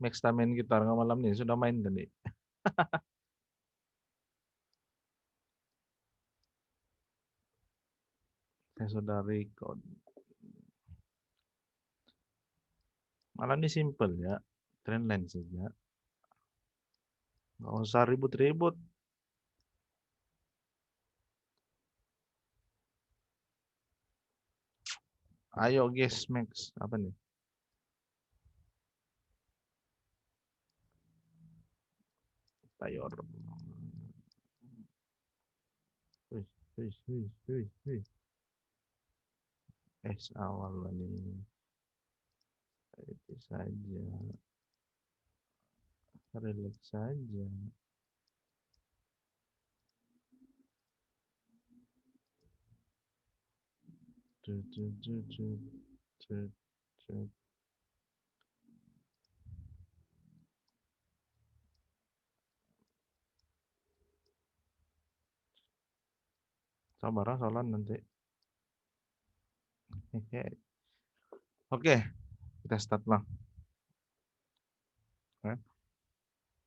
Max main gitar nggak malam nih? Sudah main kan nih? Saya sudah record. Malam ini simple ya. Trendline saja. Nggak usah ribut-ribut. Ayo guys, Max. Apa nih? Tayor. Wih, wih, wih, wih, wih. Awal nih. Itu saja. Relax saja. Tut, tut, tut, tut, tut, tut. Sabar ah, soalan nanti. Oke, kita start lah.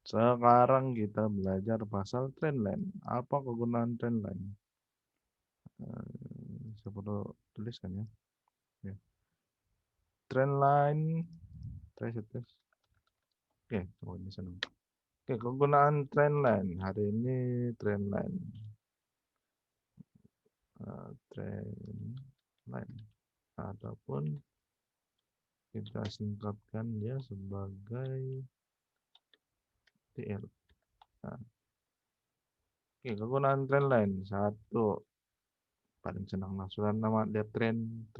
Sekarang kita belajar pasal trendline. Apa kegunaan trendline? Saya perlu tuliskan ya. Ya. Trendline, trace. Oke, oh ini sana. Oke, kegunaan trendline. Hari ini trendline. Trendline. Ataupun kita singkatkan dia sebagai TL. Nah, oke, kegunaan trendline. Satu, paling senang lah. Sudah nama dia trend.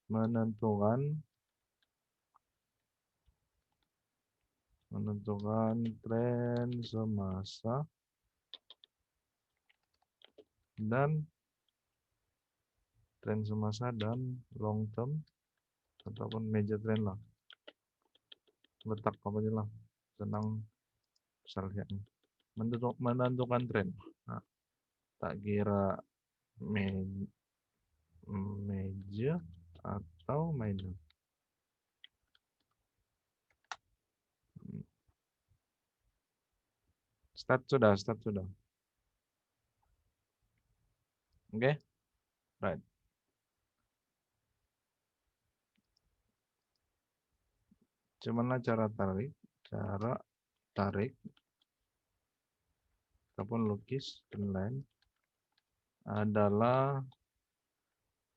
Menentukan tren semasa dan long term ataupun major trend lah. Letak apa aja lah. Senang misalnya menentukan tren. Nah, tak kira major atau minor. Start sudah. Oke, right. Gimana cara tarik ataupun lukis trendline adalah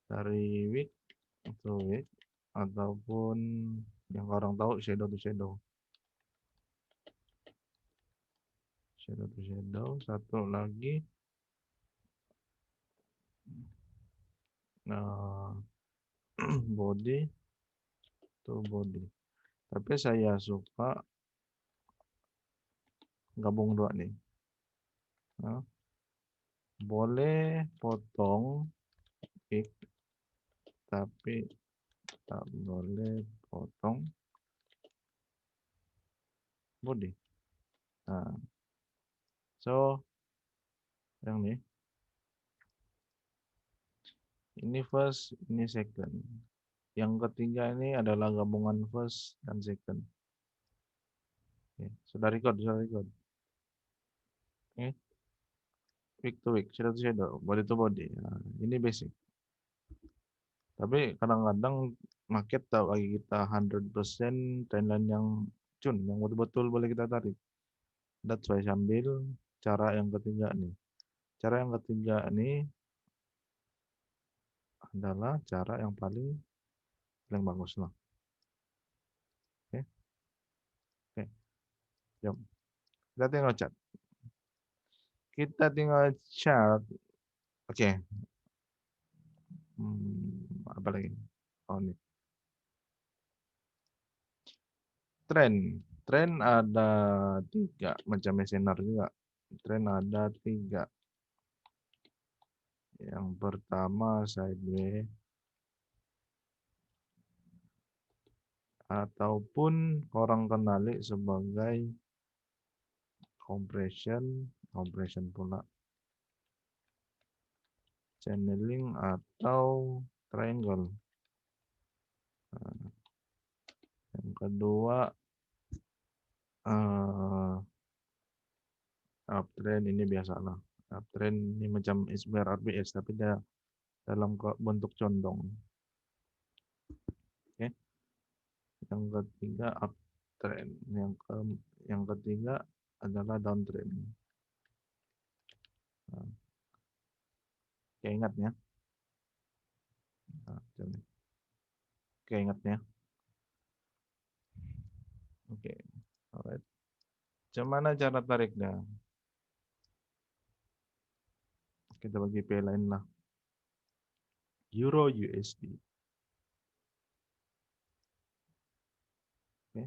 dari week atau week ataupun yang orang tahu shadow to shadow. Satu lagi body to body. Tapi saya suka gabung dua nih. Nah, boleh potong peak, tapi tak boleh potong body. Nah, so yang ini first, ini second. Yang ketiga ini adalah gabungan first dan second. Oke, sudah record. Oke, week to week, shadow to shadow, body to body. Nah, ini basic. Tapi kadang-kadang market tak bagi kita 100% trendline yang yang betul-betul boleh kita tarik. That's why sambil cara yang ketiga nih. Cara yang ketiga nih adalah cara yang paling bagus lah. Oke, oke. Jom. Kita tinggal chat. Oke. Apa lagi? Oh, ini. Tren ada tiga macam mesenar juga. Tren ada tiga. Yang pertama sideways ataupun orang kenali sebagai compression pula, channeling atau triangle. Nah, yang kedua eh uptrend ini biasalah. Uptrend ini macam SBR RBS tapi dia dalam bentuk condong. Oke. Yang ketiga uptrend. Yang ketiga adalah downtrend. Nah, oke, ingat ya. Nah, oke, ingat ya. Oke. Alright. Gimana cara tariknya? Kita bagi P lain lah. Euro USD. Oke.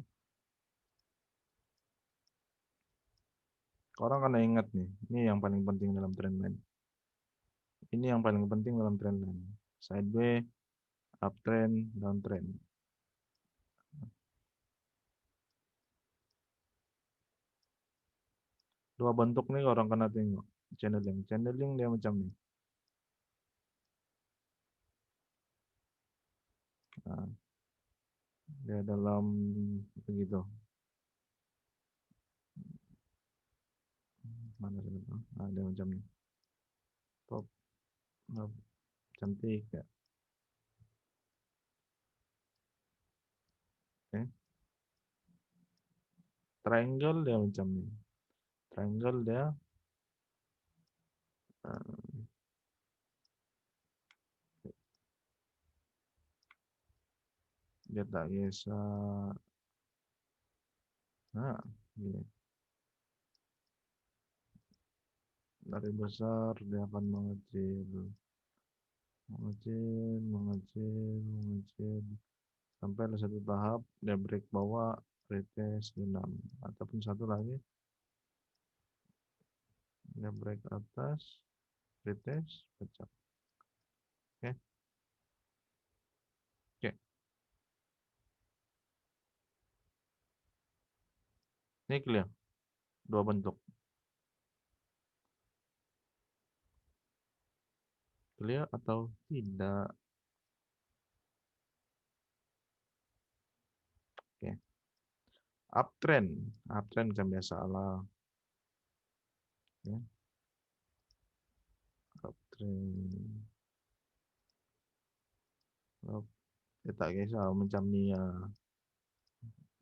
Orang karena ingat nih, ini yang paling penting dalam trendline. Ini yang paling penting dalam trendline. Sideways, uptrend, downtrend. Dua bentuk nih orang kena tengok. Channeling. Channeling dia macam ini. Nah, dia dalam begitu. Mana sih? Nah, dia macam ini. Top, top, cantik ya. Oke. Triangle dia macam ini. Triangle dia eh, dia tak kisah. Nah, gini. Dari besar dia akan mengecil, mengecil, mengecil, mengecil. Sampai ada satu tahap dia break bawah, retest 6. Ataupun satu lagi dia break atas, retest, pecah. Oke, oke. Ini clear. Dua bentuk. Clear atau tidak? Oke. Uptrend. Uptrend macam biasa lah. Ya. Uptrend. Up. Ya tak kisah macam ni ya.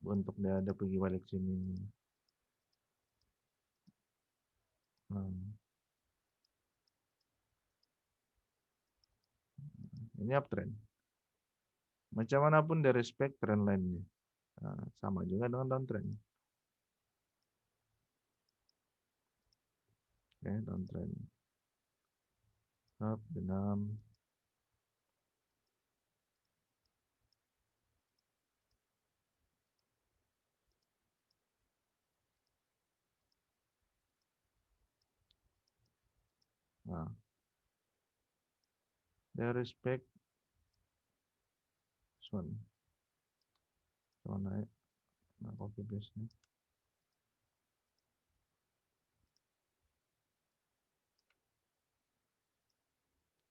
Bentuk dia ada pergi balik sini. Hmm. Ini uptrend. Macam mana pun dari respect trend line ini. Nah, sama juga dengan downtrend. Oke, downtrend. Up, benam. Nah, dari respect. Sun. So, naik. Nah, copy paste nih.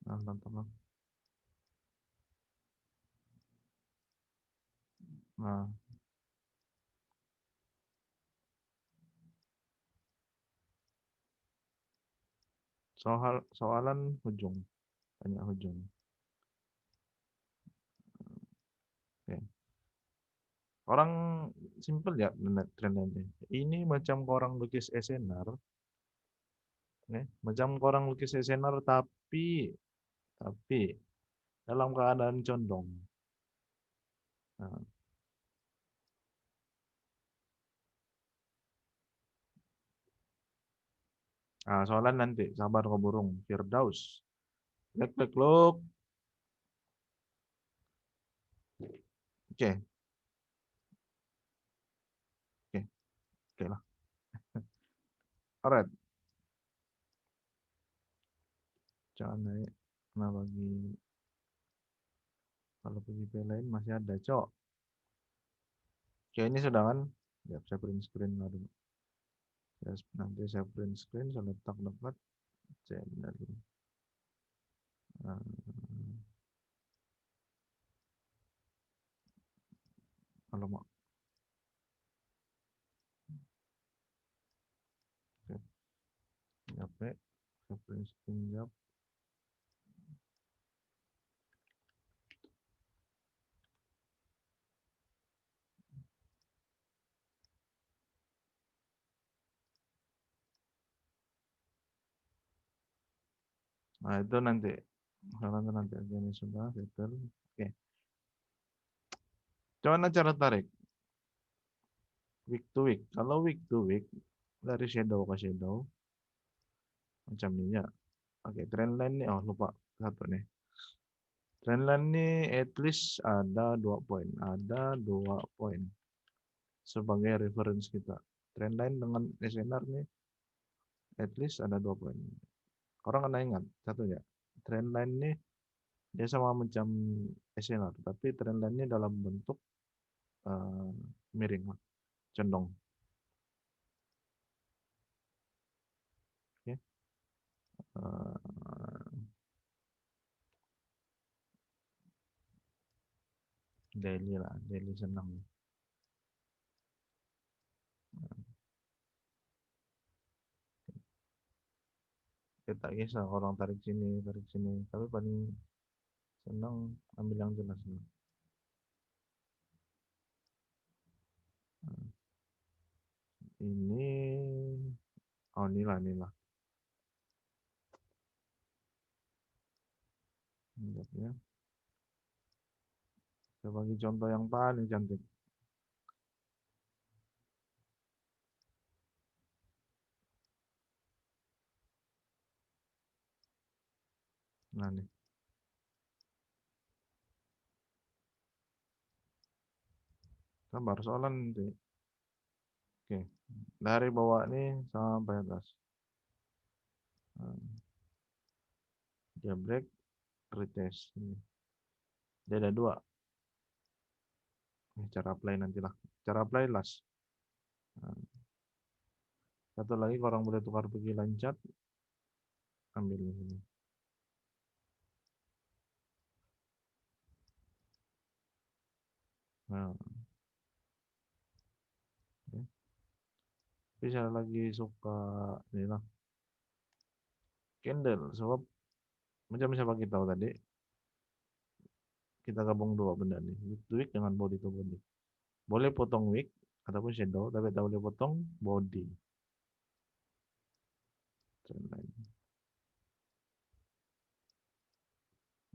Nah, teman-teman. Nah, soalan hujung. Tanya hujung. Oke. Orang simple ya trend ini. Ini macam orang lukis SNR, ya. Macam orang lukis SNR tapi dalam keadaan condong. Nah, soalan nanti sabar kau burung. Firdaus. Lek lek luk. Oke, oke, oke lah. Alright, jangan naik. Nah, kalau pergi ke lain masih ada, cok. Oke, ini sudah kan? Ya, saya print screen lah dulu. Nanti saya print screen, saya letak dekat channel. Nah, kalau mau Sekejap. Nah, itu nanti. Nanti ini sudah settle. Oke. Gimana cara tarik? Week to week. Kalau week to week, dari shadow ke shadow, macam ini ya. Oke, trendline nih. Oh, lupa. Satu nih. Trendline nih at least ada 2 poin. Ada 2 poin. Sebagai reference kita. Trendline dengan SNR nih at least ada 2 poin. Orang kena ingat. Satu ya. Trendline nih dia sama macam SNR. Tapi trendline nya dalam bentuk eh, miring lah. Condong. Oke. Eh, daily lah. Daily senang. Kita kisah orang tarik sini. Tapi paling senang ambil yang jelas. Ini, oh inilah. Lihat ya. Saya bagi contoh yang paling cantik. Nah nih, sabar soalan nanti. Oke, dari bawah nih sampai atas. Nah, dia break, retest. Ini. Dia ada dua. Ini cara play nantilah. Cara play last. Nah, satu lagi kalau orang boleh tukar pergi lancat, ambil di sini. Nah, oke. Tapi saya lagi suka ini lah, candle. Sebab macam siapa kita tahu tadi, kita gabung dua benda nih. Week to week dengan body to body. Boleh potong week ataupun shadow, tapi tak boleh potong body. Trendline.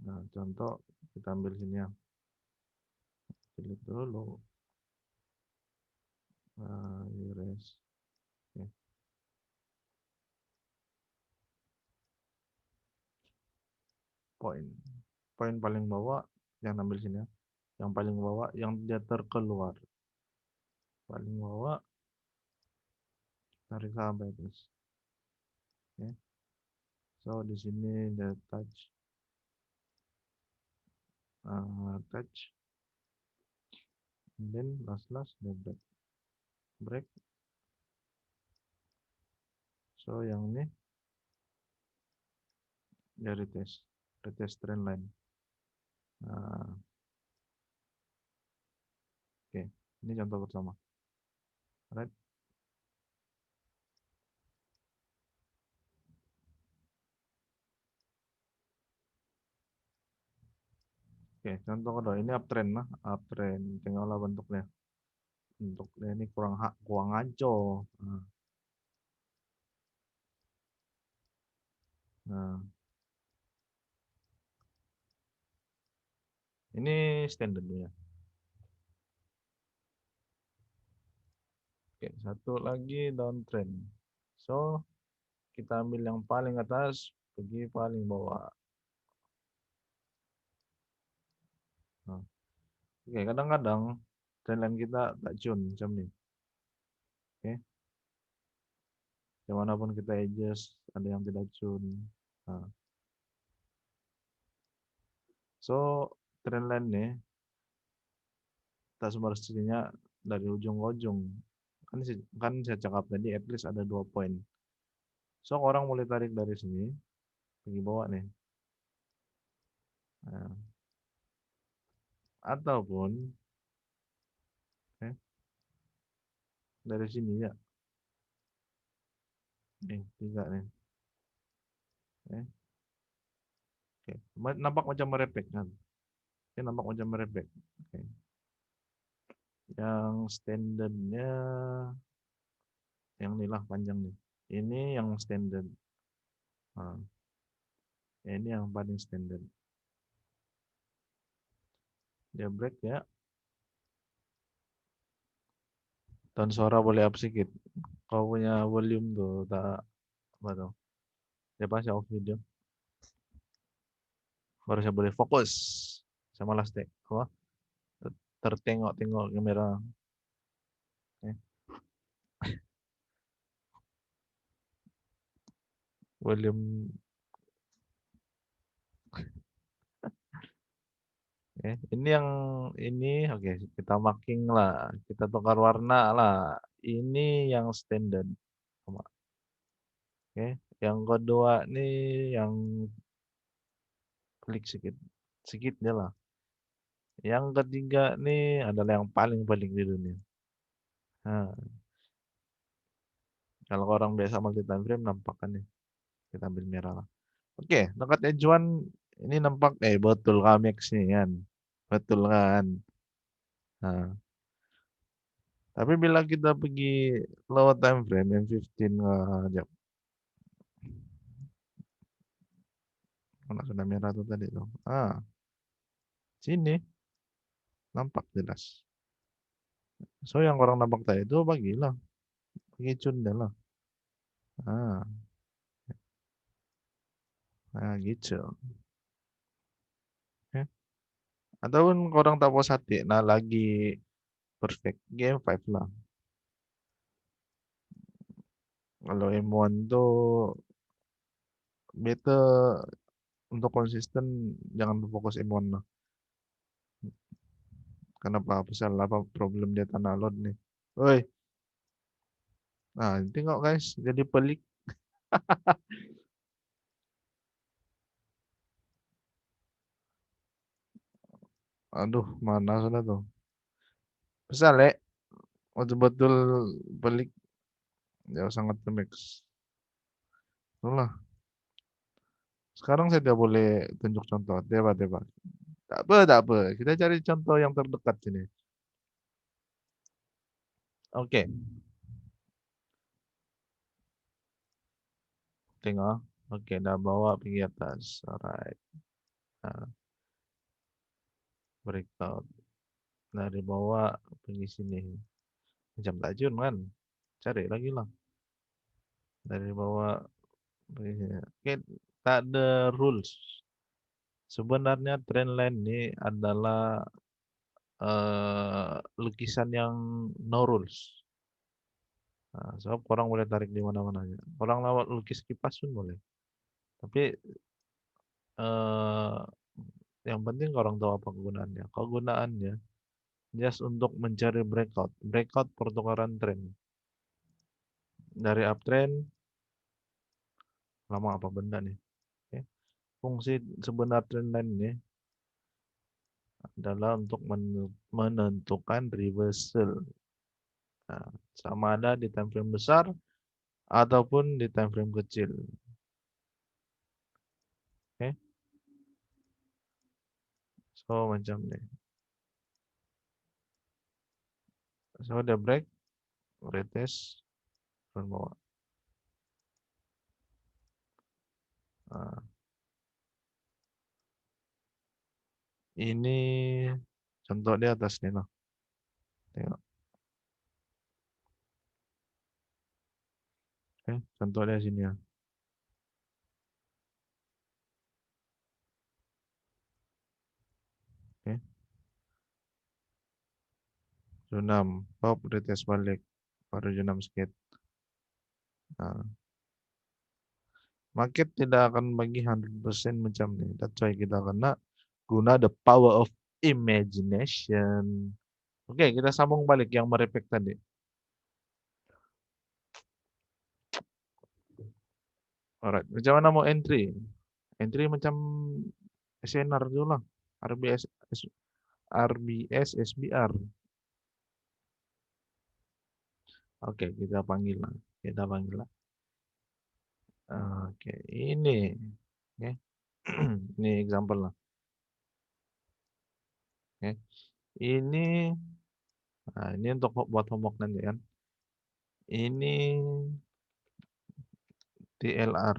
Nah, contoh kita ambil sini ya. Pilih dulu. Erase. Oke. Poin. Poin paling bawah yang ambil sini ya. Yang paling bawah yang dia terkeluar. Paling bawah tarik sampai atas. Oke. So di sini dia touch, touch, and then last dia break. Break. So yang ini dia retest. Retest trend line. Nah, oke. Ini contoh pertama. Right. Oke, contoh kedua ini uptrend lah, uptrend tinggallah bentuknya. Bentuknya ini kurang ngaco. Nah, nah, ini standarnya. Oke, satu lagi downtrend. So, kita ambil yang paling atas, pergi paling bawah. Nah, oke, kadang-kadang trendline kita tak tune macam ni. Oke, dimanapun kita adjust, ada yang tidak tune. Nah, so trendline nih tak semestinya dari ujung ke ujung. Kan saya cakap tadi at least ada 2 poin. So orang mulai tarik dari sini pergi bawah nih. Nah, ataupun eh, dari sini ya. Nih, tiga nih. Oke. Nampak macam merepek kan? Oke, nampak macam merepek. Oke. Yang standardnya yang inilah panjang nih. Ini yang standard. Nah, ini yang paling standard. Dia break ya. Tone suara boleh up sedikit. Kau punya volume tuh tak apa tuh? Ya pasti off video. Baru saya boleh fokus sama last take. Apa? Tertengok-tengok kamera. Eh, volume. Ini yang ini oke, kita marking lah, kita tukar warna lah. Ini yang standard. Oke, yang kedua nih yang klik sedikit, sedikit dia lah. Yang ketiga nih adalah yang paling paling di dunia. Nah, kalau orang biasa multi time frame nampak kan nih, kita ambil merah lah. Oke, dekat edge one ini nampak betul Kamex nih kan, betul kan. Nah, tapi bila kita pergi low time frame yang 15 jam, mana sudah merah tuh tadi tuh. Sini nampak jelas. So yang orang nampak tadi itu bagilah, bagi cunda lah. Ah, gitu. Ya. Ataupun orang tak puas hati, nah lagi perfect game 5 lah. Kalau M1 tuh better untuk konsisten jangan fokus M1 lah. Kenapa? Pasal apa problem dia tanah load nih. Woi, nah tengok guys, jadi pelik. Aduh, mana sudah tuh. Pasal betul-betul pelik. Ya sangat mix. Itulah. Sekarang saya tidak boleh tunjuk contoh. Tiba-tiba. Tak apa, tak apa. Kita cari contoh yang terdekat sini. Oke, tengok. Oke, dah bawa pergi atas. Alright. Nah, breakout. Dari bawah pergi sini. Macam tajun kan? Cari lagi lah. Dari bawah pergi sini. Oke, tak ada rules. Sebenarnya trendline ini adalah lukisan yang no rules. Nah, sebab orang boleh tarik di mana-mana aja. Orang lewat lukis kipas pun boleh. Tapi eh, yang penting orang tahu apa kegunaannya. Kegunaannya just untuk mencari breakout, breakout pertukaran tren dari uptrend lama apa benda nih. Oke. Fungsi sebenar trendline ini adalah untuk menentukan reversal. Nah, sama ada di time frame besar ataupun di time frame kecil. Oke. So macam nih. So dia break, retest, turun bawah. Nah, ini contoh di atas nih loh. Tengok. Oke, contoh di sini ya. Oke, 6. Pop retest balik. Baru 6 skate. Nah, market tidak akan bagi 100% macam ni. That's why kita kena guna the power of imagination. Oke, kita sambung balik yang merepek tadi. Alright, macam mana mau entry? Entry macam SNR dulu lah. RBS, RBS, SBR. Oke, kita panggil lah. Kita panggil lah. Oke, ini. Oke. Ini example lah. Oke. Ini ini untuk buat homework nanti kan. Ini TLR,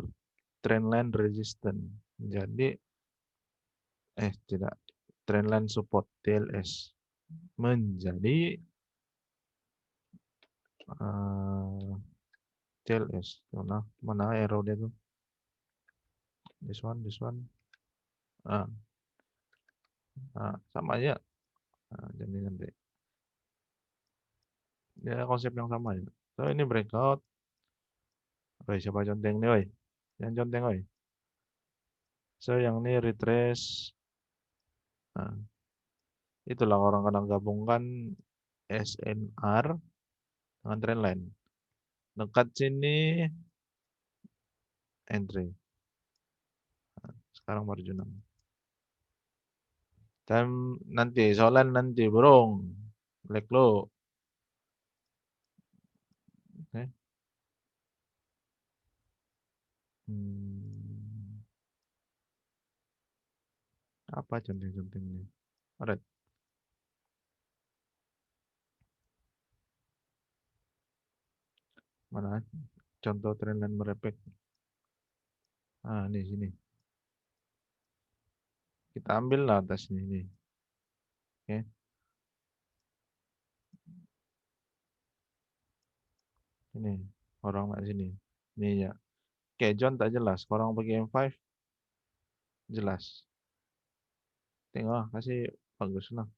Trendline Resistance. Jadi tidak, Trendline Support TLS menjadi TLS. Mana arrow dia tuh? This one. Ah, sama aja. Jadi nanti ya konsep yang sama ya. So ini breakout. Woi, siapa conteng nih, woi? Yang conteng, woi. So yang ini retrace. Nah, itulah orang kadang gabungkan SNR dengan trendline. Dekat sini entry. Sekarang baru Junam. Dan nanti soalan nanti burung. Black lo. Oke. Hmm, apa conteng-contengnya? Alright, mana contoh trendline merepek? Ini sini. Kita ambil lah atas ini. Oke. Ini orang nak sini. Ini ya. Oke, John tak jelas. Orang pakai M5 jelas. Tengok, kasih bagus lah.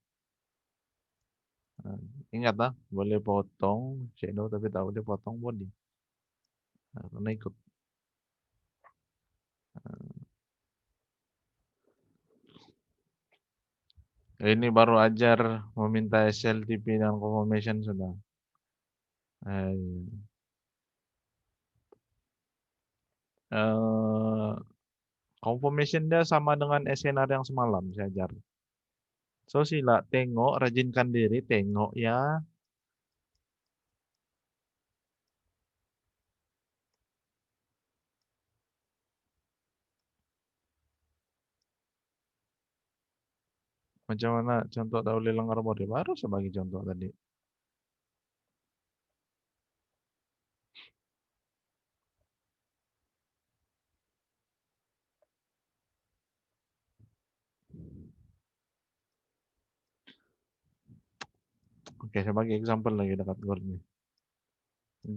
Nah, ingat lah, boleh potong shadow tapi tak boleh potong body. Karena ikut. Ini baru ajar meminta SLTP dan confirmation sudah. Eh, confirmation dia sama dengan SNR yang semalam saya ajar. So sila tengok, rajinkan diri, tengok ya. Macam mana contoh tak boleh langgar body. Baru sebagai contoh tadi. Oke, sebagai example lagi dekat gold nih.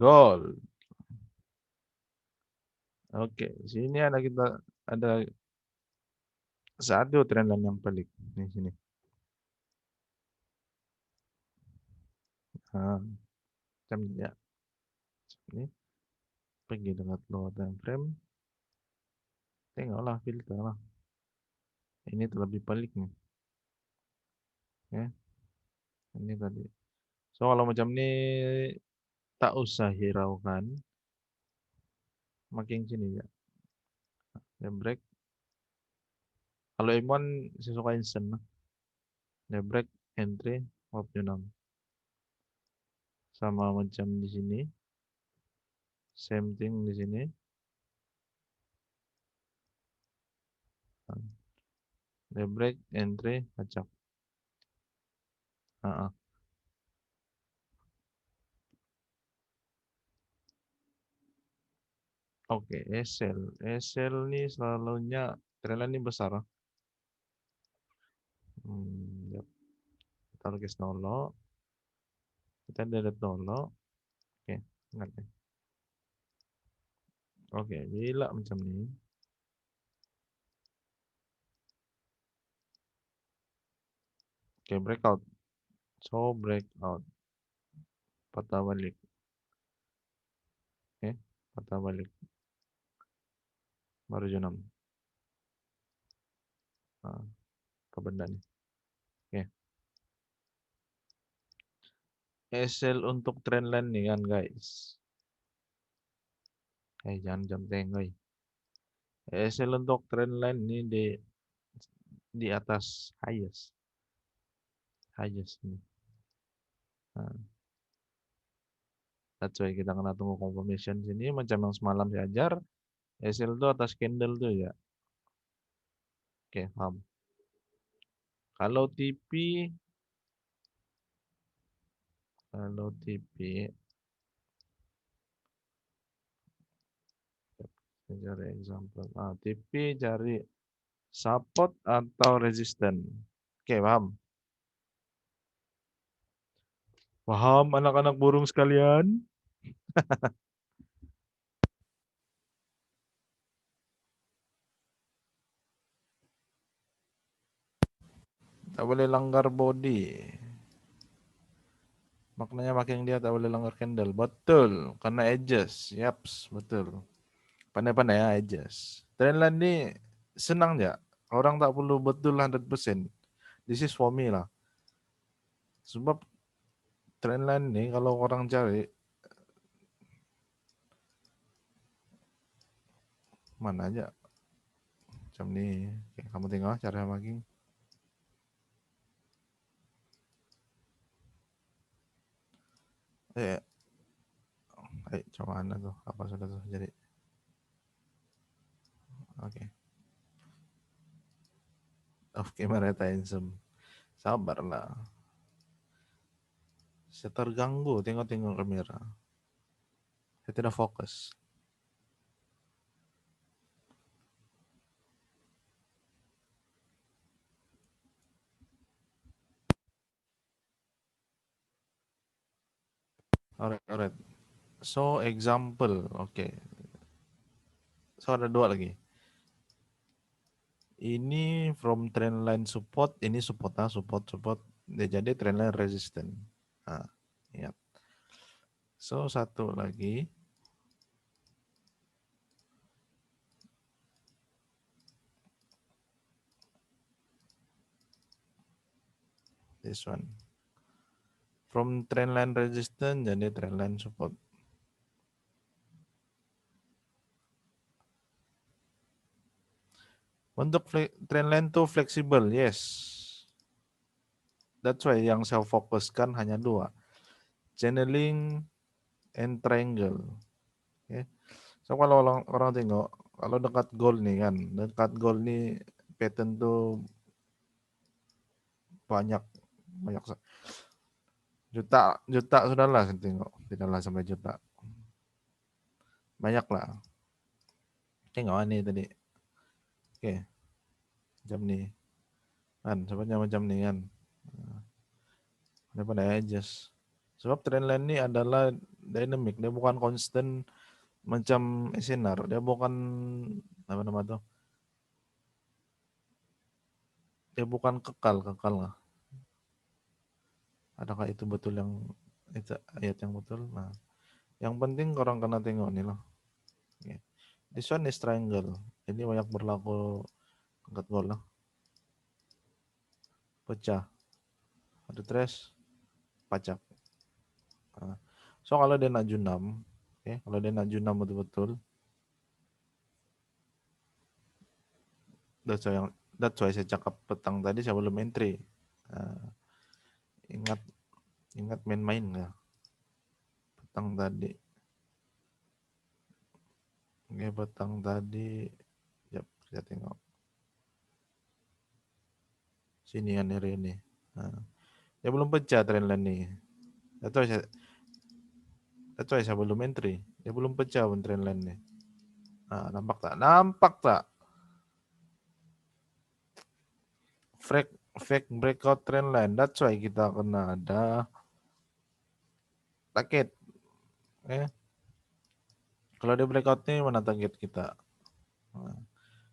Gold. Oke, sini ada satu trendline yang pelik di sini. Nah, macam ya. Ini pergi dengan low time frame. Tengoklah filter lah. Ini terlebih pelik nih. Ya, ini tadi. So kalau macam ini tak usah hiraukan. Makin sini ya. Ya break. Kalau M1 saya suka instant lah. Ya break entry optional. Sama macam di sini. Same thing di sini. Ya break entry acak. Oke, SL. SL ini selalunya trailer ini besar. Yap. Kita lukis dulu. Kita delete dulu. Oke, ingat ya. Oke, bila macam ini. Oke, breakout. So, breakout. Patah balik. Oke, patah balik. Baru jenam. Nah, ke benda nih. Oke. SL untuk trendline nih kan guys. Jangan jam tengok. SL untuk trendline ini di atas highest. Highest ini. Nah, that's why kita kena tunggu confirmation sini. Macam yang semalam saya ajar. SL itu atas candle tuh ya. Oke, paham. Kalau TP, cari example. TP cari support atau resisten. Oke, paham. Paham anak-anak burung sekalian? Tak boleh langgar body. Maknanya makin dia tak boleh langgar candle. Betul, karena edges. Yaps, betul. Pandai-pandai ya edges. Trendline ini senang ya. Orang tak perlu betul 100%. This is for me lah. Sebab trendline ini kalau orang cari mana aja macam ni. Oke, kamu tengok cara makin. Eh, coba mana tuh? Apa sudah tuh jadi? Oke. Off camera handsome. Sabarlah. Saya terganggu tengok-tengok kamera. Saya tidak fokus. Alright. So example, okay. So ada dua lagi. Ini from trendline support, ini support. Dia jadi trendline resistant. Ingat. So satu lagi. This one. From trendline resistant jadi trendline support. Untuk trendline tuh fleksibel, yes. That's why yang saya fokuskan hanya dua. Channeling and triangle. Okay. So kalau orang tengok, kalau dekat goal nih kan, dekat goal nih pattern tuh banyak juta sudahlah saya tengok, tidaklah sampai juta. Banyak lah. Tengok ini tadi. Oke. Jam nih. Kan, sebabnya macam nih kan. Daripada edges. Sebab trendline ini adalah dynamic, dia bukan constant macam SNR, dia bukan apa nama tuh? Dia bukan kekal lah. Adakah itu betul yang itu ayat yang betul? Nah, yang penting orang kena tengok nih loh. Okay. This one is triangle. Ini banyak berlaku angkat gol lah. Pecah. Ada trash, pacak. Nah, so kalau dia nak junam, okay, kalau dia nak junam betul-betul, that's why saya cakap petang tadi saya belum entry. Nah, ingat main-main nggak? Petang tadi. Oke, petang tadi. Yap, saya tengok. Sini kan hari ini. Nah, dia belum pecah trendline nih. That's why saya belum entry. Dia belum pecah pun trendline nih. Nah, nampak tak? Nampak tak? Fake breakout trendline. That's why kita kena ada target. Eh, kalau dia breakout nih mana target kita? Nah,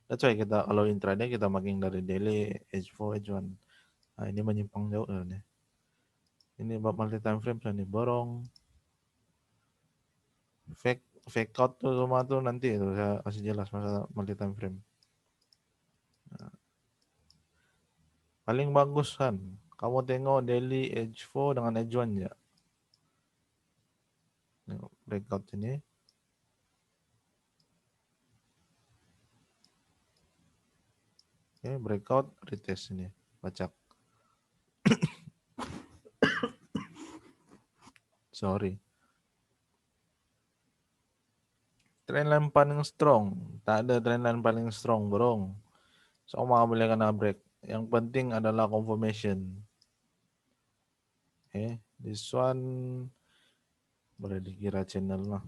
that's why kita kalau intraday kita makin dari daily H4 H1. Nah, ini menyimpang jauh nih. Ini bab multi time frame nih borong. Fake out tuh semua tuh nanti itu saya kasih jelas masalah multi time frame. Nah, paling bagus kan kamu tengok daily H4 dengan H1 ya. Breakout ini. Oke, breakout retest ini. Bacak. Sorry. Trendline paling strong. Tak ada trendline paling strong, bro. Sama boleh kena break. Yang penting adalah confirmation. This one boleh dikira channel lah.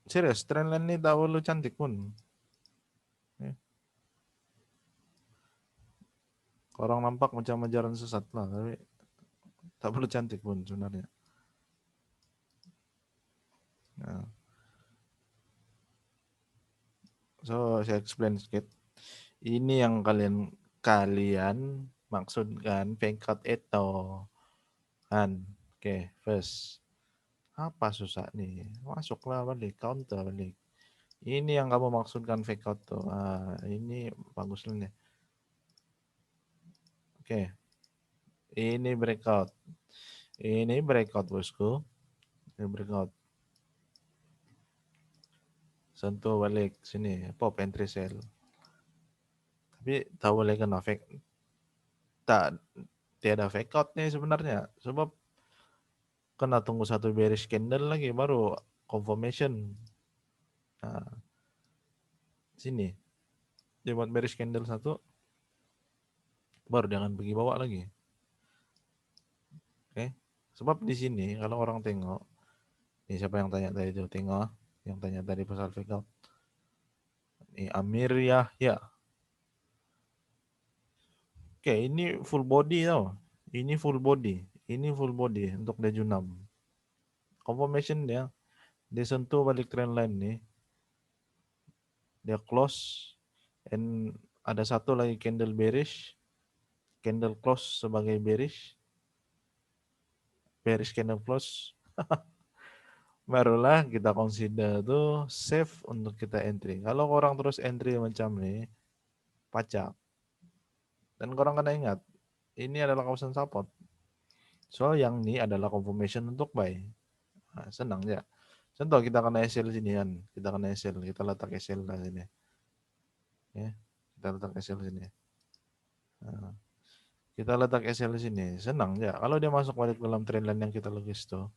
Serius, trendline ini tak perlu cantik pun. Orang nampak macam ajaran sesat lah, tapi tak perlu cantik pun sebenarnya. Nah. So, saya explain sedikit. Ini yang kalian maksudkan fake out itu. Kan? Oke, first. Apa susah nih? Masuklah balik, counter balik. Ini yang kamu maksudkan fake out tuh. Ini bagus nih. Oke. Ini breakout. Ini breakout, bosku. Ini breakout. Sentuh balik sini, pop entry sell. Tapi tak boleh kena fake. Tiada fake out nih sebenarnya. Sebab kena tunggu satu bearish candle lagi baru confirmation. Nah, sini. Dia buat bearish candle satu, baru jangan pergi bawa lagi. Oke. Sebab di sini kalau orang tengok, ini siapa yang tanya tadi itu? Tengok yang tanya tadi pasal fake out. Ini Amir Yahya. Oke, ini full body tau. Ini full body. Ini full body untuk Dejunam. Confirmation dia sentuh balik trend line nih. Dia close and ada satu lagi candle bearish. Candle close sebagai bearish candle close. Barulah kita consider tuh safe untuk kita entry. Kalau orang terus entry macam ini, pacak. Dan orang kena ingat, ini adalah kawasan support. So yang ini adalah confirmation untuk buy. Nah, senang ya. Contoh kita kena SL sini kan, kita kena SL, kita letak SL di sini. Ya, kita letak SL sini. Nah, kita letak SL di sini, senang ya. Kalau dia masuk balik dalam trendline yang kita logis tuh,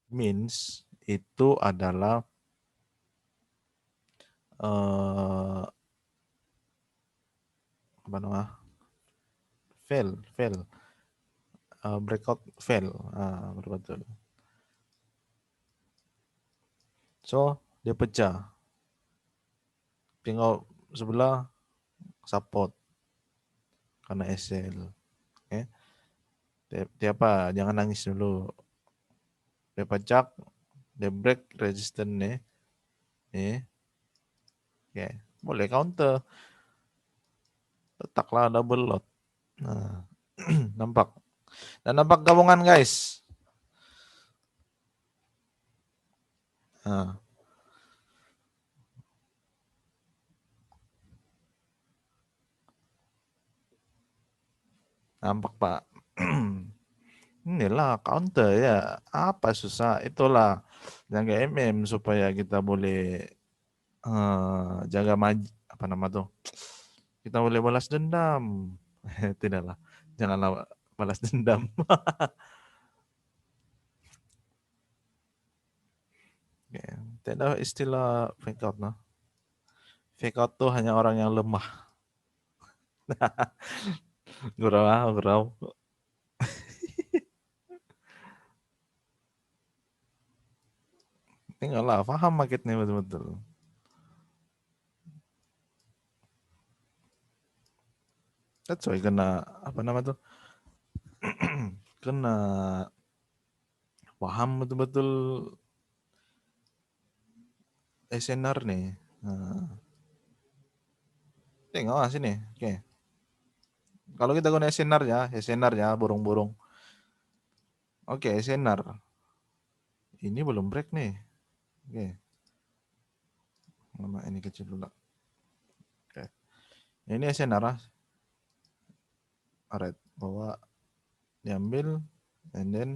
means itu adalah apa namanya? Fail. Breakout fail. Betul. So, dia pecah. Tinggal sebelah support karena SL. Okay. Dia apa? Jangan nangis dulu. Dia pecah, dia break resistance nih. Okay. Boleh counter. Letaklah double lot. Nah, nampak. Dan nampak gabungan guys. Nah. Nampak Pak. Inilah counter ya. Apa susah? Itulah jaga MM supaya kita boleh jaga apa nama tuh? Kita boleh balas dendam. Tidaklah. Janganlah balas dendam. Tidak istilah fake out, no? Fake out tuh hanya orang yang lemah. Gurau. Tinggallah paham marketnya betul-betul. That's why kena apa nama tuh? Kena paham betul-betul SNR nih. Nah, tengok sini. Oke. Kalau kita guna SNR ya, burung-burung. Oke, SNR. Ini belum break nih. Oke. Nama ini kecil dulu. Oke. Ini SNR lah. Alright, bawa diambil and then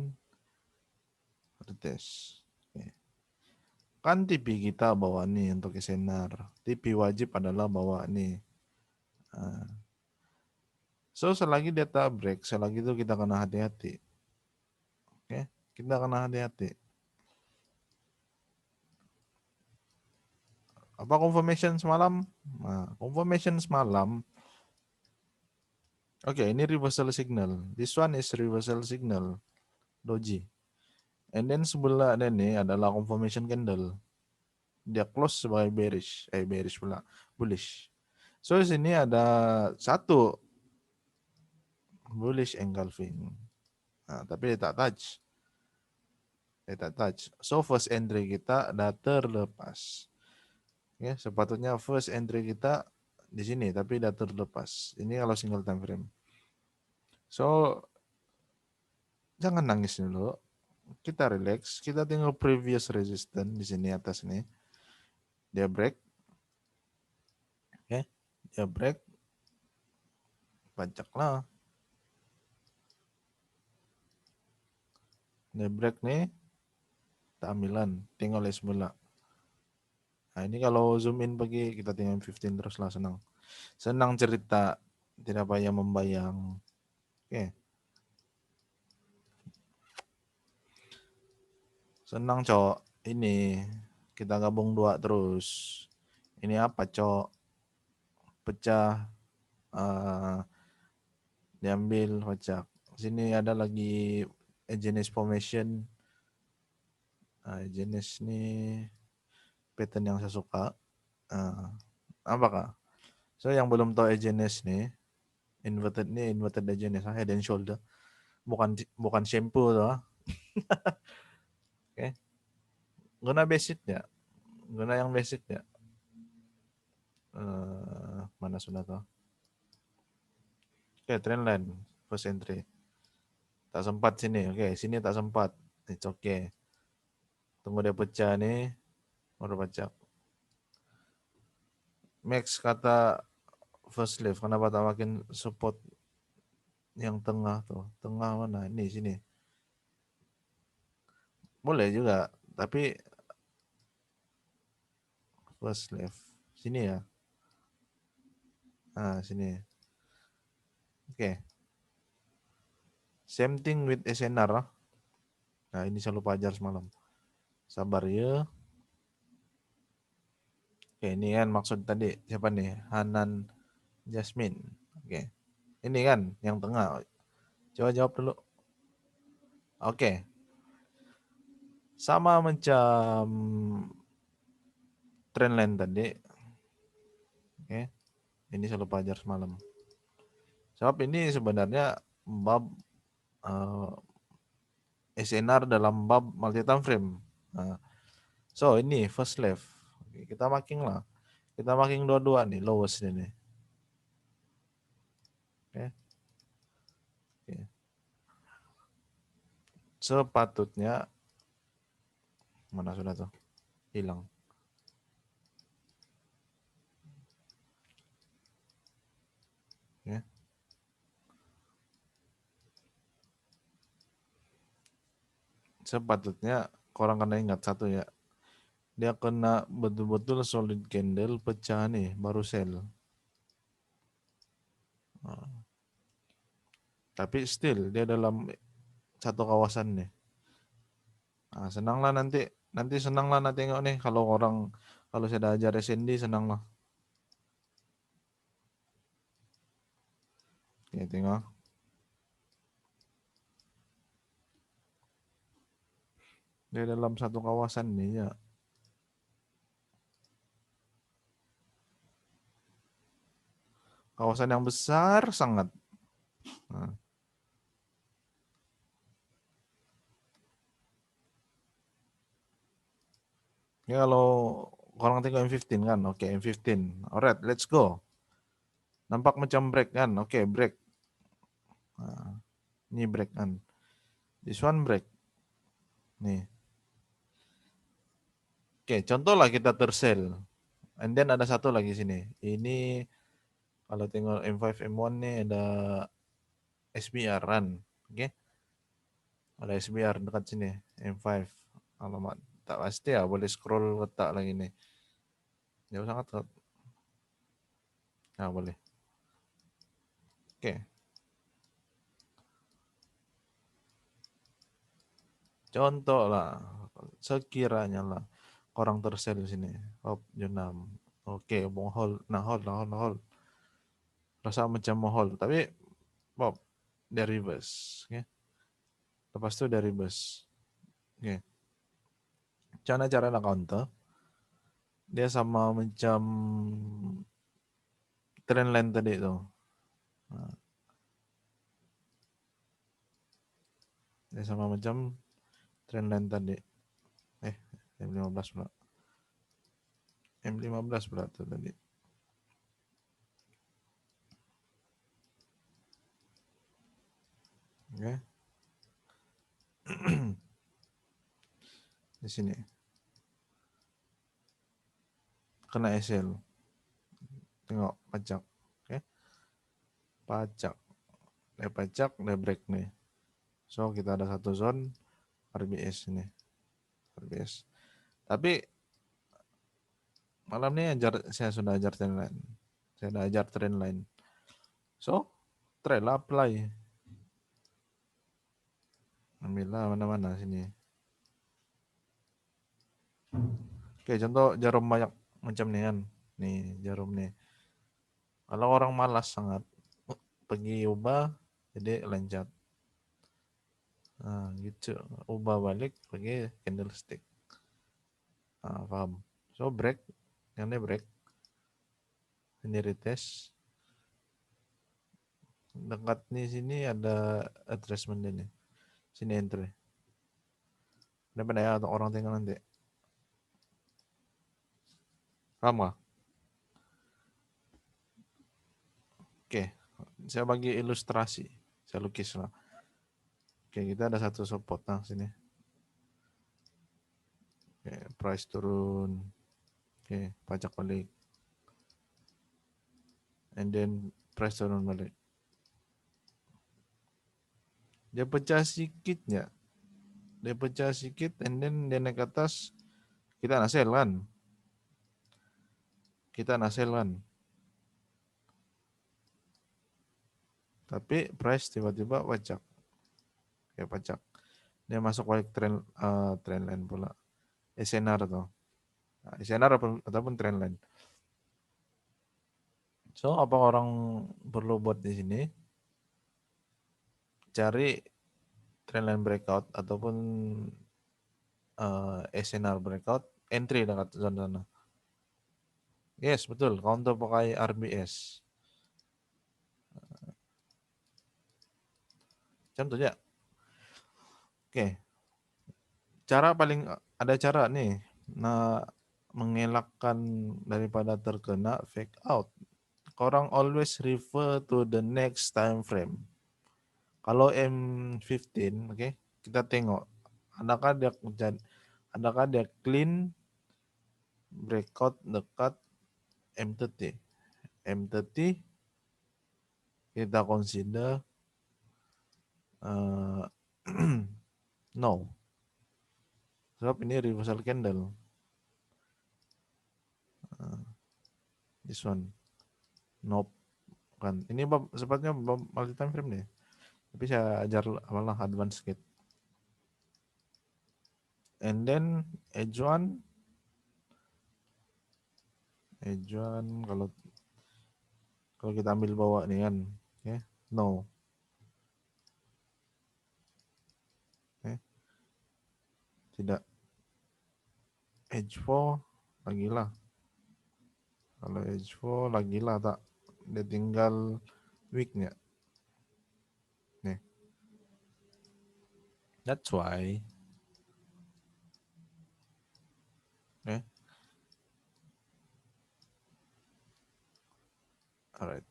retest. Oke. Kan TP kita bawa nih untuk SNR. TP wajib adalah bawa nih. So selagi data break, selagi itu kita kena hati-hati. Oke, kita kena hati-hati. Apa confirmation semalam? Nah, confirmation semalam. Oke, ini reversal signal. This one is reversal signal. Doji. And then sebelah ini adalah confirmation candle. Dia close sebagai bearish. Bearish pula. Bullish. So, di sini ada satu bullish engulfing. Nah, tapi dia tak touch. So, first entry kita dah terlepas. Ya, sepatutnya first entry kita di sini, tapi dah terlepas. Ini kalau single time frame. So, jangan nangis dulu. Kita relax. Kita tinggal previous resistance di sini atas nih. Dia break. Oke. Dia break. Pacaklah. Dia break nih. Kita ambilan. Tinggal sebelah. Nah, ini kalau zoom in pergi, kita tinggal 15 terus lah, senang. Senang cerita. Tidak payah membayang. Oke. Senang, Cok. Ini. Kita gabung dua terus. Ini apa, Cok? Pecah. Diambil, pecah. Sini ada lagi jenis formation. Jenis ini pattern yang saya suka. Apakah? So yang belum tahu jenis nih, inverted jenis head and shoulder. Bukan shampoo tuh. Oke. Guna basic ya. Guna yang basic ya. Mana sudah tuh? Oke, trendline first entry. Tak sempat sini. Oke, sini tak sempat. It's okay. Tunggu dia pecah nih. Baru baca. Max kata first lift. Kenapa tak makin support yang tengah tuh? Tengah mana? Ini sini. Boleh juga. Tapi first lift. Sini ya. Sini. Oke. Same thing with SNR. Nah, ini saya lupa ajar semalam. Sabar ya. Oke, ini kan maksud tadi siapa nih? Hanan Jasmine. Oke. Ini kan yang tengah. Coba jawab dulu. Oke. Sama macam trendline tadi. Oke. Ini saya lupa ajar semalam. Sebab ini sebenarnya bab SNR dalam bab multi time frame. So ini first left. Kita marking lah. Kita marking dua-dua nih, lowest ini. Oke. Sepatutnya mana sudah tuh? Hilang. Ya. Sepatutnya korang kena ingat satu ya. Dia kena betul-betul solid candle pecah nih, baru sell. Tapi still dia dalam satu kawasan nih. Senanglah nanti senanglah nanti tengok nih kalau saya dah ajar SND senanglah. Oke, tengok. Dia dalam satu kawasan nih ya. Kawasan yang besar sangat. Ya kalau orang tengok M15 kan, oke M15. Alright, let's go. Nampak macam break kan, oke break. Ini break kan. This one break. Nih. Oke, contohlah kita tersell. And then ada satu lagi sini. Ini kalau tengok M5 M1 nih ada SBR kan. Oke. Ada SBR dekat sini. M5. Alamat tak pasti ya, boleh scroll letak lagi nih. Jauh sangat kan. Boleh. Oke. Contoh lah. Sekiranya lah. Orang tersel di sini. Hop, jam 6. Oke, mau hold. Nah, hold, hold, hold. Rasa macam mau hold, tapi pop dari reverse. Oke. Lepas itu dari reverse. Oke. Cara nak counter. Dia sama macam trend line tadi itu. Nah, dia sama macam trend line tadi. M15 pula. M15 pula tuh tadi. Oke. Di sini. Kena SL. Tengok pajak. Oke. Pajak. Pajak, dia break nih. So, kita ada satu zone RBS ini. RBS. Tapi malam ini saya sudah ajar trend line. Saya sudah ajar trend line. So, trail apply. Ambillah mana-mana sini. Oke, contoh jarum banyak macam nih kan. Nih, jarum nih. Kalau orang malas sangat pergi ubah jadi loncat. Nah, gitu. Ubah balik pergi candlestick. Nah, paham. So, break. Yang ini break. Ini retest. Dekat nih sini ada attachment ini. Sini entry. Ada pada ya orang tinggal nanti. Paham gak? Oke, saya bagi ilustrasi. Saya lukis lah. Oke, kita ada satu support nah sini. Oke, price turun. Oke, pajak balik. And then price turun balik. Dia pecah sedikit ya. Dia pecah sedikit and then dia naik ke atas. Kita nak sell kan? Kita nak sell kan? Tapi price tiba-tiba pajak. Kayak pajak. Dia masuk balik trend line pula. SNR tuh. Nah, SNR ataupun trend line. So, apa orang perlu buat di sini? Cari trend line breakout ataupun SNR breakout, entry dekat zona sana. Yes, betul. Counter pakai RBS. Contohnya, oke. Ada cara nih, nah mengelakkan daripada terkena fake out. Orang always refer to the next time frame. Kalau M15, oke, kita tengok adakah dia clean breakout dekat M30. M30 kita consider uh, no. Sebab ini reversal candle. This one. Nope. Kan. Ini sepatnya multi time frame deh. Tapi saya ajar apalah advance sedikit. And then edge one kalau kita ambil bawah nih kan, okay? No. Okay? Tidak. Edge 4 lagi lah. Kalau edge 4 lagi lah tak. Dia tinggal weaknya. Nih. That's why. Okay? Alright.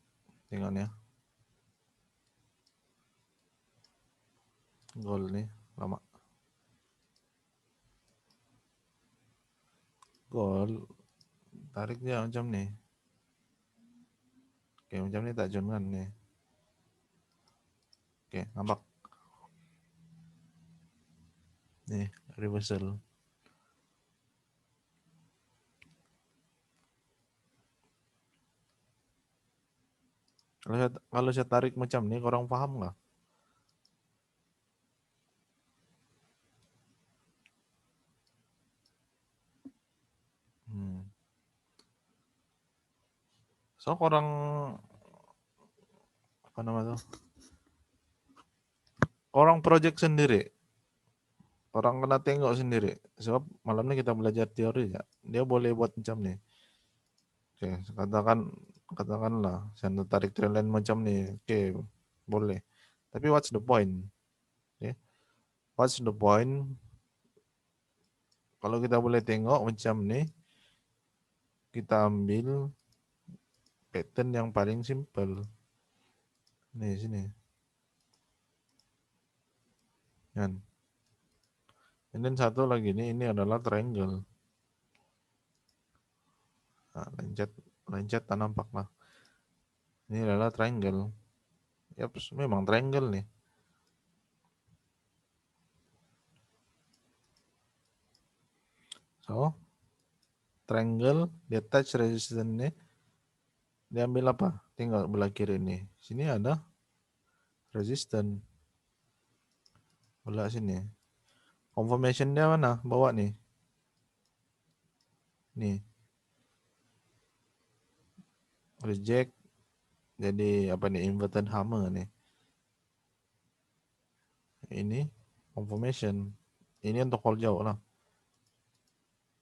Tinggal ya. Goal nih lama. Goal tariknya macam nih. Oke, macam ni tak John kan nih. Oke, nampak. Nih, reversal. Kalau saya tarik macam ni, korang paham nggak? So orang apa nama tuh? Orang project sendiri, orang kena tengok sendiri. Sebab malam ini kita belajar teori ya. Dia boleh buat macam nih. Oke, katakanlah saya tarik trend line macam nih. Oke, boleh. Tapi what's the point? Oke. What's the point? Kalau kita boleh tengok macam nih, kita ambil pattern yang paling simple. Nih sini. Kan. Dan satu lagi nih, ini adalah triangle. Nah, lencet tak nampak lah. Ini adalah triangle. Ya, memang triangle nih. So, triangle, dia touch resistance-nya, dia ambil apa? Tinggal belah kiri ini. Sini ada resistance. Belah sini. Confirmation dia mana? Bawa nih. Nih. Reject. Jadi apa nih? Inverted hammer nih. Ini confirmation. Ini untuk hold jauh lah.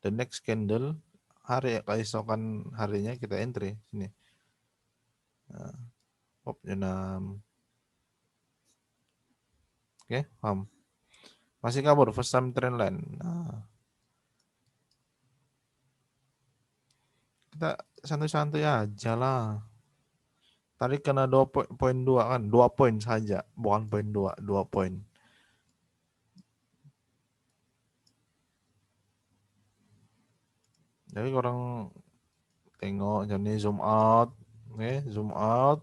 The next candle, hari keesokan harinya kita entry sini. Nah, pop 6. Oke, paham. Masih kabur first time trend line. Nah, kita santai-santai aja lah. Tarik kena 2,2 kan, 2 poin saja, bukan poin 2, 2 poin. Jadi orang tengok jadi zoom out, zoom out,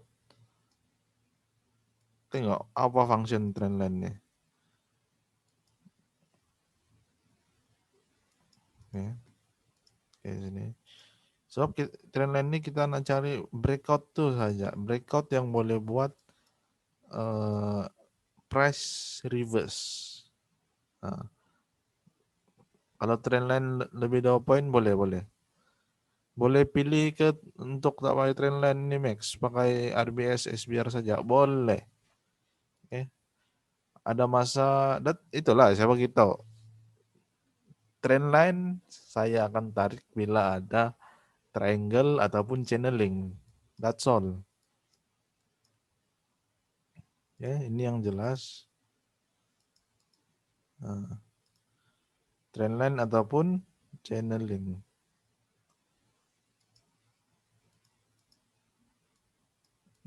tengok apa function trend line nya. Oke, sini. Sebab trend line ini kita nak cari breakout tuh saja, breakout yang boleh buat uh, price reverse. Nah, kalau trend line lebih 2 poin boleh. Boleh pilih untuk tak pakai trend line ini Max, pakai RBS SBR saja boleh. Oke. Ada masa itulah saya bagi tahu. Trend line saya akan tarik bila ada triangle ataupun channeling. That's all. Ya, ini yang jelas. Nah, trend line ataupun channeling.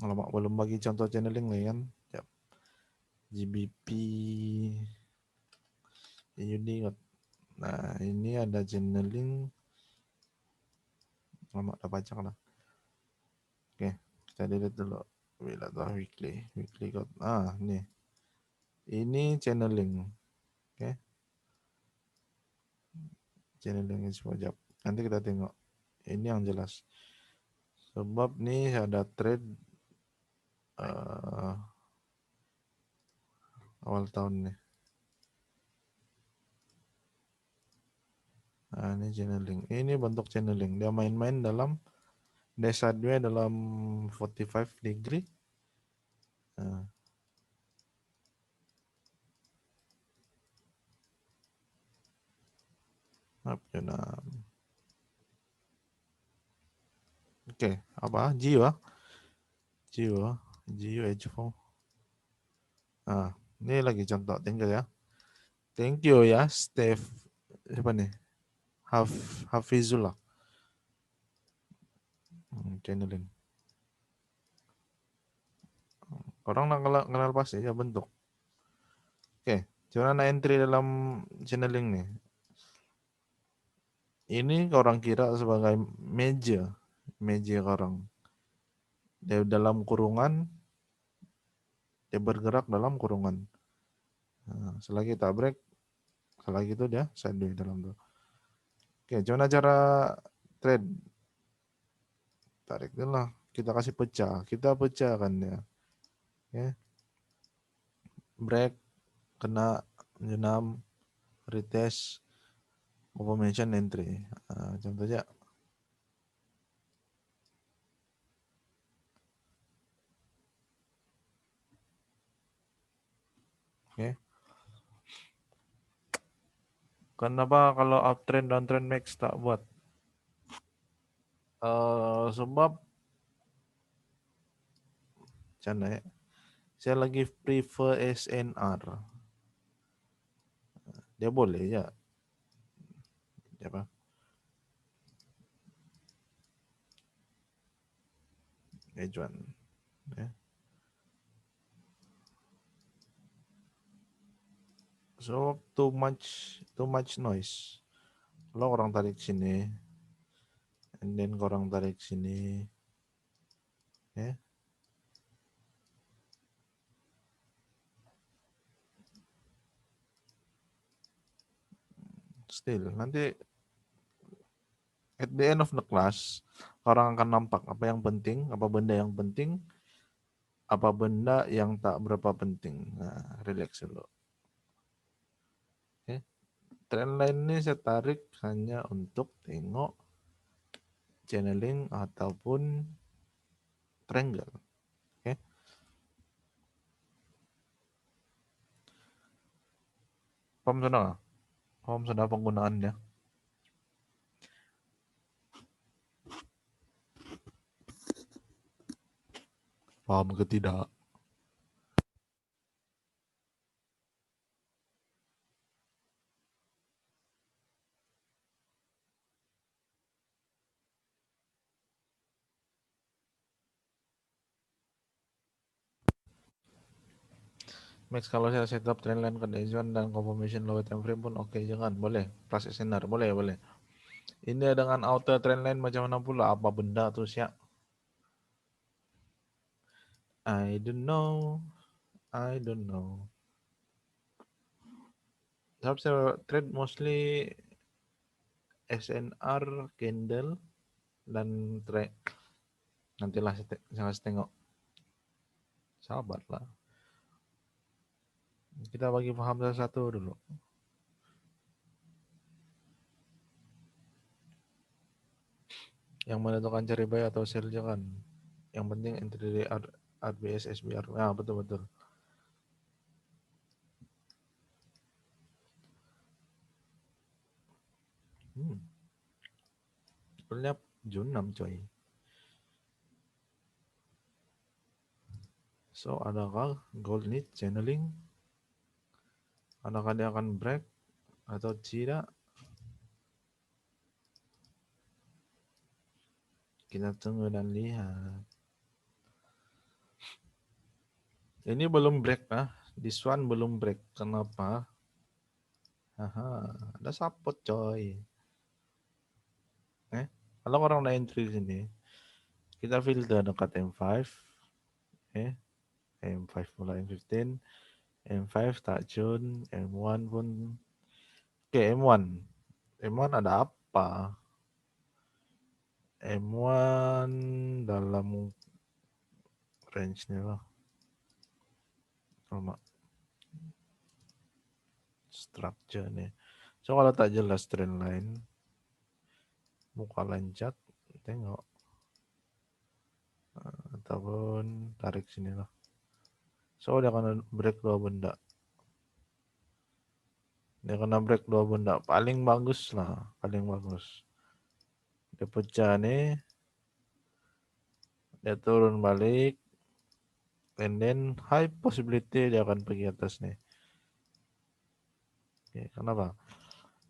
Kalau belum bagi contoh channeling nih kan. Yap. GBP Unique. Nah, ini ada channeling. Lama udah baca lah. Oke, kita delete dulu. Bila tuh weekly code. Nih. Ini channeling. Oke. Channeling pajak. Nanti kita tengok. Ini yang jelas. Sebab nih ada trade uh, awal tahun nih. Nah, ini channeling. Ini bentuk channeling. Dia main-main dalam dashboardnya dalam 45 degree. Nah. Oke, apa? Gio Edge 4. Ini lagi contoh tinggal ya. Thank you ya, Steve. Siapa nih? Hafizullah. Channeling. Orang nak kenal pasti ya bentuk. Oke, gimana entry dalam channeling nih? Ini orang kira sebagai meja orang. Dia dalam kurungan, dia bergerak dalam kurungan. Nah, selagi tak break, selagi itu dia sideways dalam tuh. Oke, gimana cara trade? Tarik dulu lah, kita kasih pecah, kita pecahkan dia. Oke. Break, kena, jenam, retest, confirmation entry. Contohnya Oke. Kenapa kalau uptrend downtrend max tak buat? Sebab canda ya. Saya lagi prefer SNR. Dia boleh ya. Apa? Ejuan. Ya. So too much noise. Kalau orang tarik sini, and then orang tarik sini, ya. Still nanti at the end of the class orang akan nampak apa yang penting, apa benda yang penting, apa benda yang tak berapa penting. Nah, relax dulu. Oke. Trendline ini saya tarik hanya untuk tengok channeling ataupun triangle. Oke. Paham sudah nggak? Paham sudah penggunaannya? Paham ke tidak? Max kalau saya setup trendline condition dan confirmation lower time frame pun oke, jangan boleh plus SNR boleh boleh. Ini dengan auto trendline macam mana pula, apa benda tuh sih? I don't know. I don't know. Sebab saya trade mostly SNR, candle, dan trade. Nantilah saya tengok. Sabarlah. Kita bagi paham satu dulu. Yang menentukan cari buy atau sell jangan. Yang penting entry dari RBS, SBR. Nah, betul-betul. Sebenarnya June 6 coy. So, adakah gold need channeling? Adakah dia akan break atau tidak? Kita tunggu dan lihat. Ini belum break nah. This one belum break. Kenapa? Haha, ada support coy. Kalau orang ada entry di sini, kita filter dekat M5. M5 mulai M15. M5 tak June. M1 pun. Oke, M1. M1 ada apa? M1 dalam range-nya lah. Sama structure nih. So kalau tak jelas trend line, muka lancat, tengok. Ataupun tarik sini lah. So dia akan break dua benda. Dia kena break dua benda. Paling bagus lah. Paling bagus. Dia pecah nih. Dia turun balik. And then high possibility dia akan pergi atas nih. Oke, kenapa?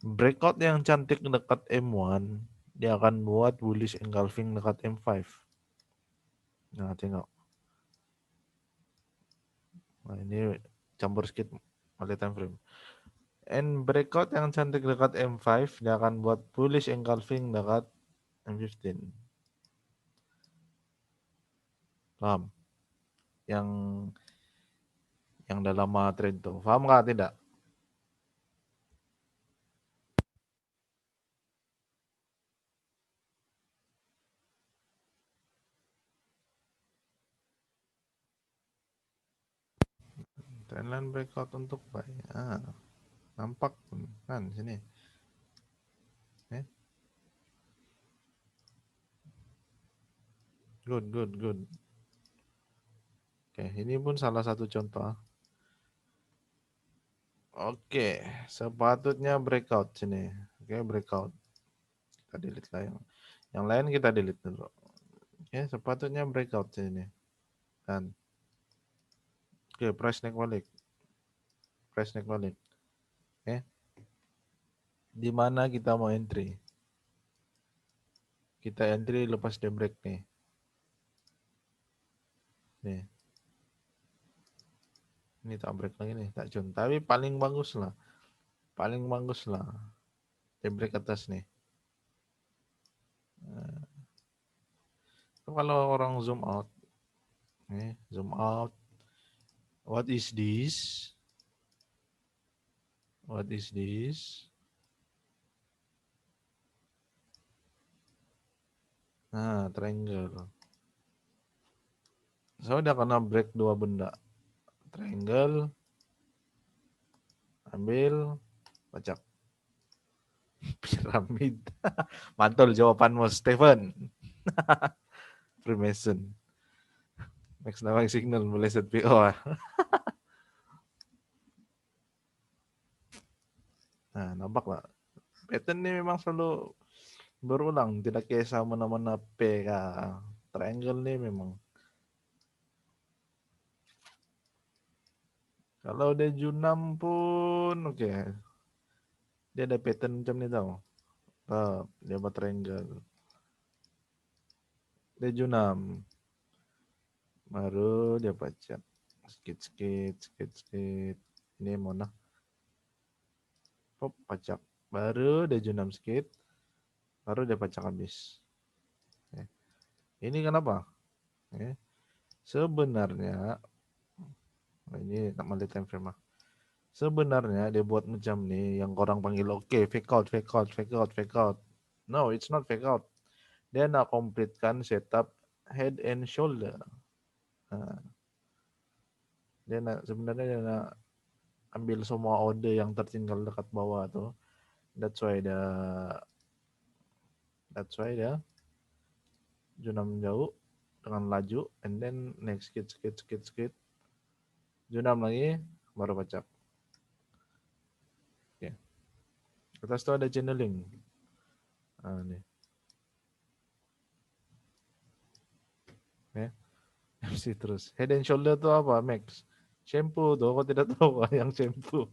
Breakout yang cantik dekat M1, dia akan buat bullish engulfing dekat M5. Nah, tengok. Nah, ini campur sedikit multi time frame. And breakout yang cantik dekat M5, dia akan buat bullish engulfing dekat M15. Paham? Yang dalam trend tuh. Paham nggak tidak? Trendline breakout untuk buy. Nampak kan sini. Eh? Good, good, good. Oke, ini pun salah satu contoh. Oke, sepatutnya breakout sini. Oke, breakout. Kita delete lah yang lain kita delete dulu. Oke, sepatutnya breakout sini. Dan oke, price naik balik. Price naik balik. Oke. Di mana kita mau entry? Kita entry lepas dia break nih. Nih. Ini tak break lagi nih, tak cun. Tapi paling bagus lah. Paling bagus lah. Dia break atas nih. Nah, kalau orang zoom out. Zoom out. What is this? What is this? Nah, triangle. So, dia kena break dua benda. Triangle, ambil, pacak. Piramid. Mantul jawabanmu, Stephen. Freemason. Next nama signal, boleh set PO. Nah, nampak lah. Pattern ini memang selalu berulang. Tidak kayak sama mana-mana P. Triangle ini memang. Kalau dia Junam pun, oke. Dia ada pattern macam ni tau. Dia buat triangle. Dia Junam. Baru dia pacak. Sikit. Ini mana? Pop, pacak. Baru dia Junam sikit. Baru dia pacak habis. Ini kenapa? Sebenarnya, ini tak melihat time frame lah. Sebenarnya dia buat macam nih yang orang panggil fake out. No, it's not fake out. Dia nak komplitkan setup head and shoulder. Nah, sebenarnya dia nak ambil semua order yang tertinggal dekat bawah tuh. That's why dia junam jauh dengan laju, and then next skit. Junam lagi, baru pacak. Okay. Atas tuh ada channeling. Nih. MC terus. Head and shoulder tuh apa, Max? Shampoo tuh, kok tidak tahu yang shampoo.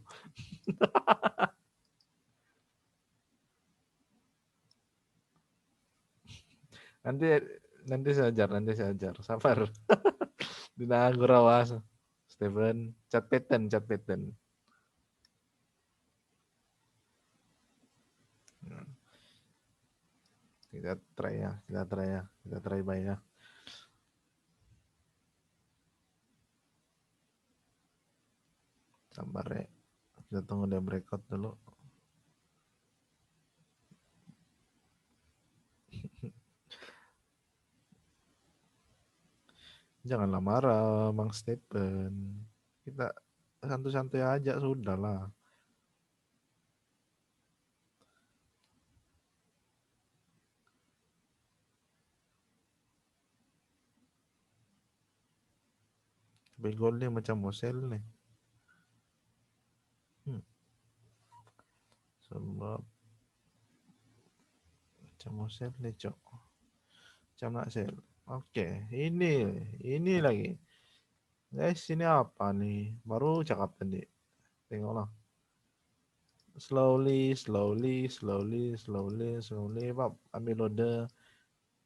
nanti saya ajar. Sabar. Dina gurawas. Steven, cat pattern. Kita try by ya. Sabar ya. Kita tunggu dia breakout dulu. Janganlah marah, Bang Stephen. Kita santai-santai aja, sudah lah. Begolnya macam Mosel nih. Sebab macam Mosel nih, Cok. Macam nak sel. Oke, ini lagi. Guys, ini apa nih? Baru cakap tadi. Tengoklah. Slowly. Pap, ambil order.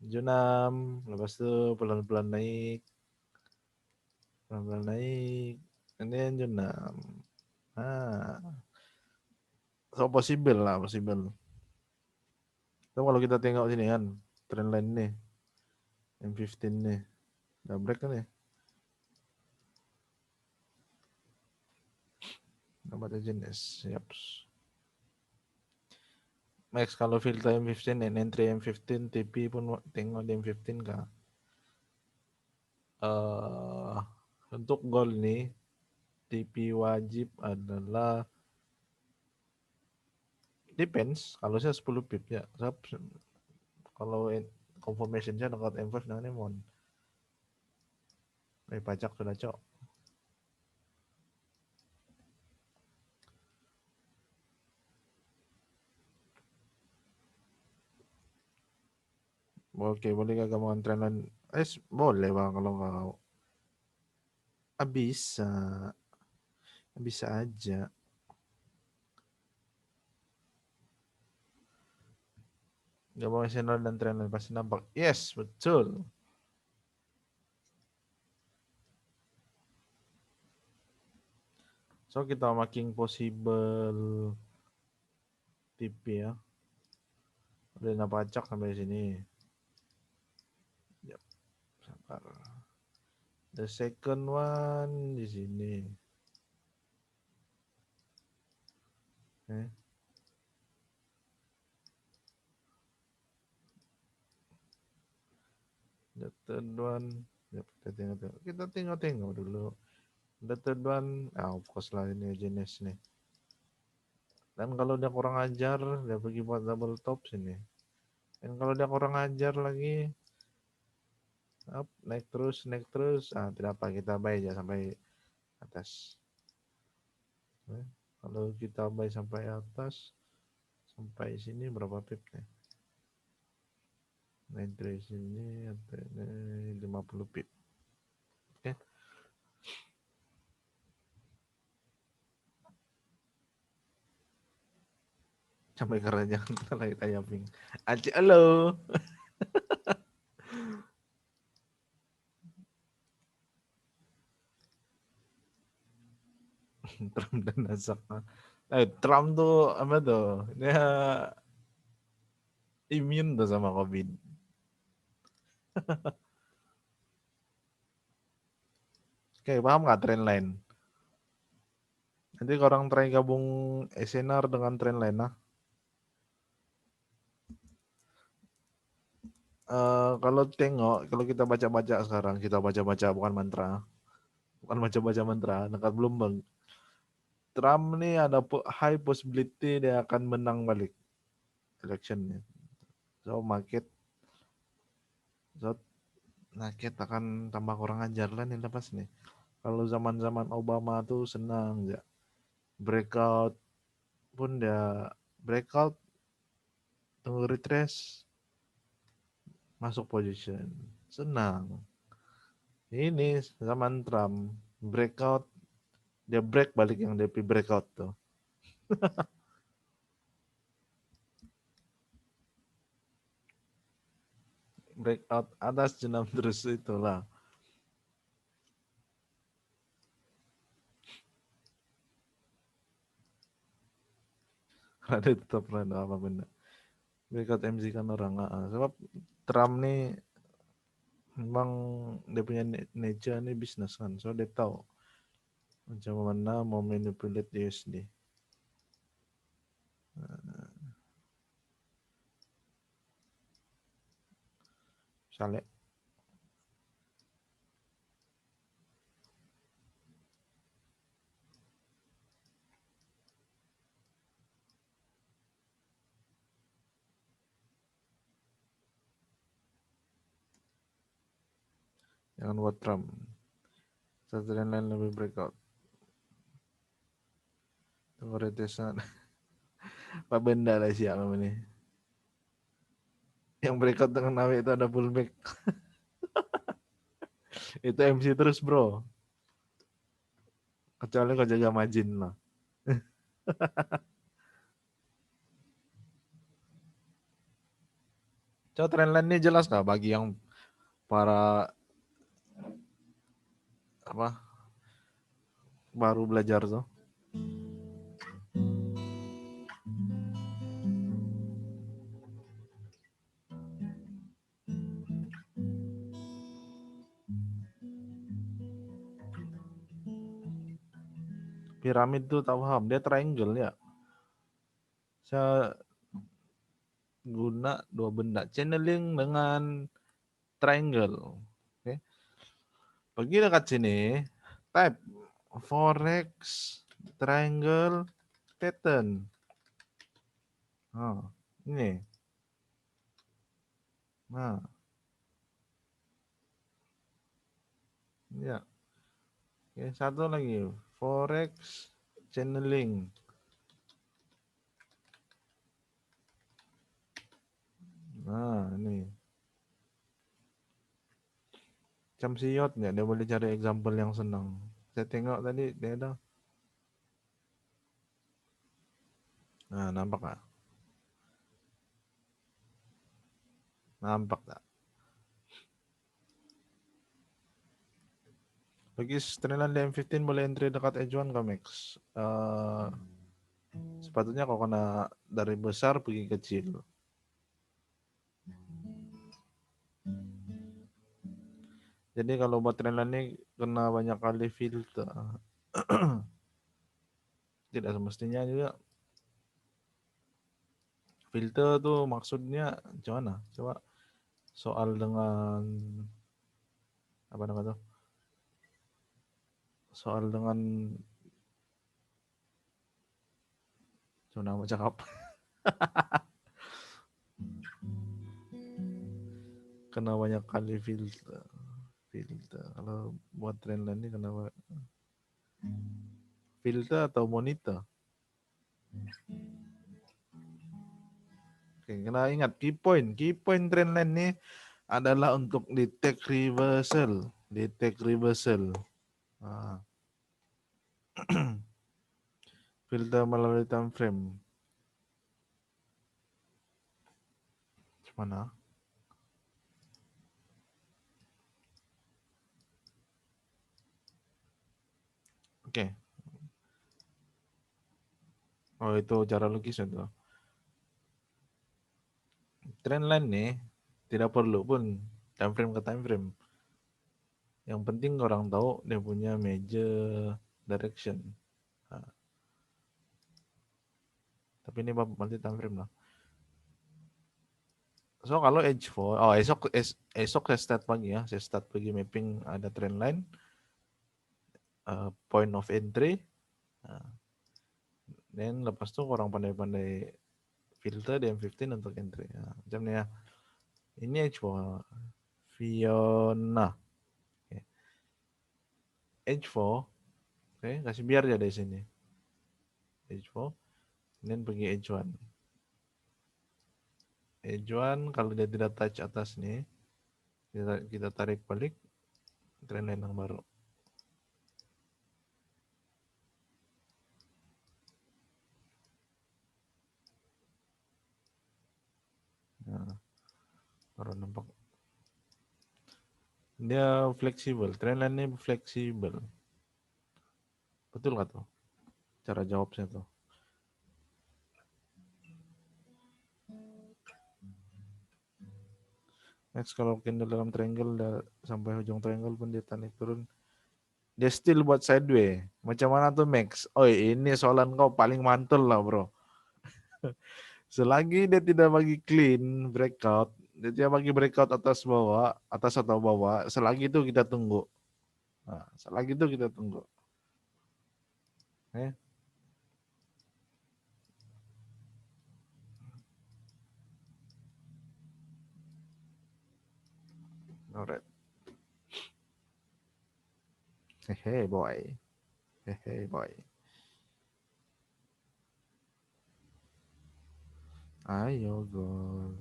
Junam. Lepas tu pelan-pelan naik. And then junam. So possible. So kalau kita tengok sini kan. Trendline nih. M15 nih. Udah break kan ya? Dapat jenis. Yaps. Max kalau filter M15 dan entry M15 TP pun tengok di M15 kah? Untuk gold nih TP wajib adalah depends. Kalau saya 10 pip ya. Kalau confirmation saya dekat M5 dengan M1. Pajak sudah cok. Oke, boleh kagak mau trendline? Boleh bang kalau kau. Bisa, bisa aja. Gak mau channel dan trendline pasti nampak. Yes, betul. So kita making possible TP ya. Udah pajak sampai sini. Yap, sabar. The second one di sini. Okay. The third one. Yap, kita tengok dulu. The third one, of course lah ini jenis nih. Dan kalau dia kurang ajar, dia pergi buat double top sini. Dan kalau dia kurang ajar lagi, up, naik terus. Tidak apa, kita buy aja sampai atas. Kalau kita buy sampai atas, sampai sini berapa pip nih? Naik dari sini, 50 pip. Oke. Sampai karena jangan lagi tanya ping. Aci, halo. Trump dan Nasdaq. Trump tuh apa tuh? Dia imun tuh sama COVID. Oke, paham nggak trend line? Nanti orang try gabung SNR dengan trend line, nah. Kalau tengok, kalau kita baca-baca sekarang, kita baca-baca bukan mantra, bukan baca-baca mantra, dekat Bloomberg. Trump nih ada high possibility dia akan menang balik electionnya. So market, so market akan tambah kurang ajar lah nih lepas nih. Kalau zaman-zaman Obama tuh senang ya. Breakout pun dia breakout, tunggu retrace, masuk position. Senang. Ini zaman Trump breakout, dia break balik yang DP breakout tuh. Breakout atas jenam terus itulah. Ada tetap rada apa benda. Breakout MC kan orang. Sebab Trump nih memang dia punya nature nih bisnis kan. So dia tahu macam mana mau manipulate USD. Misalnya jangan buat Trump. Satu dan lain lebih breakout. Tunggu retesan. Apa benda lah siapa ini? Yang breakout dengan nawe itu ada pullback. Itu MC terus bro. Kecuali kau jaga margin lah. Coba trendline ini jelas nggak bagi yang para apa baru belajar tuh? Piramid tuh tahu paham, dia triangle ya. Saya guna dua benda, channeling dengan triangle. Oke. Pergi dekat sini, type forex triangle pattern. Ini. Nah, ya. Oke, satu lagi, forex channeling. Nah, ini. Macam si Yotnya, dia boleh cari example yang senang. Saya tengok tadi, dia ada. Nah, nampak tak? Nampak tak? Bagi streamline di M15 boleh entry dekat edge 1 kah, Max? Sepatutnya kalau kena dari besar pergi kecil. Jadi kalau buat trailer ini kena banyak kali filter. Tidak semestinya juga. Filter tuh maksudnya gimana? Coba soal dengan apa namanya tuh? Soal dengan coba nama cakap. Kena banyak kali filter. Filter. Kalau buat trailer ini kena filter atau monitor? Oke, kena ingat key point. Key point trendline ini adalah untuk detect reversal. Detect reversal. Nah, filter melalui time frame. Mana? Oke. Oh, itu cara lukis itu. Trendline nih tidak perlu pun time frame ke time frame. Yang penting orang tahu dia punya major direction. Nah, tapi ini multi time frame lah. So kalau edge 4, oh esok saya start pagi ya, saya start pagi mapping ada trend line, point of entry, dan lepas itu orang pandai-pandai filter di M15 untuk entry. Nah, macam ini ya. Ini edge 4, Fiona, okay. Edge 4, okay, kasih biar aja dari sini. Edge 4, dan pergi edge 1. Edge 1 kalau dia tidak touch atas nih, kita tarik balik trend line yang baru. Nah, baru nampak. Dia fleksibel, trend line ini fleksibel. Betul nggak tuh? Cara jawabnya tuh. Next kalau candle dalam triangle sampai ujung triangle pun dia tarik turun. Dia still buat sideway. Macam mana tuh Max? Oh ini soalan kau paling mantul lah bro. Selagi dia tidak bagi clean breakout, dia tidak bagi breakout atas bawah, atas atau bawah, selagi itu kita tunggu. Nah, selagi itu kita tunggu. Eh? Alright. Hehe boy. Hehe boy. Ayo gol.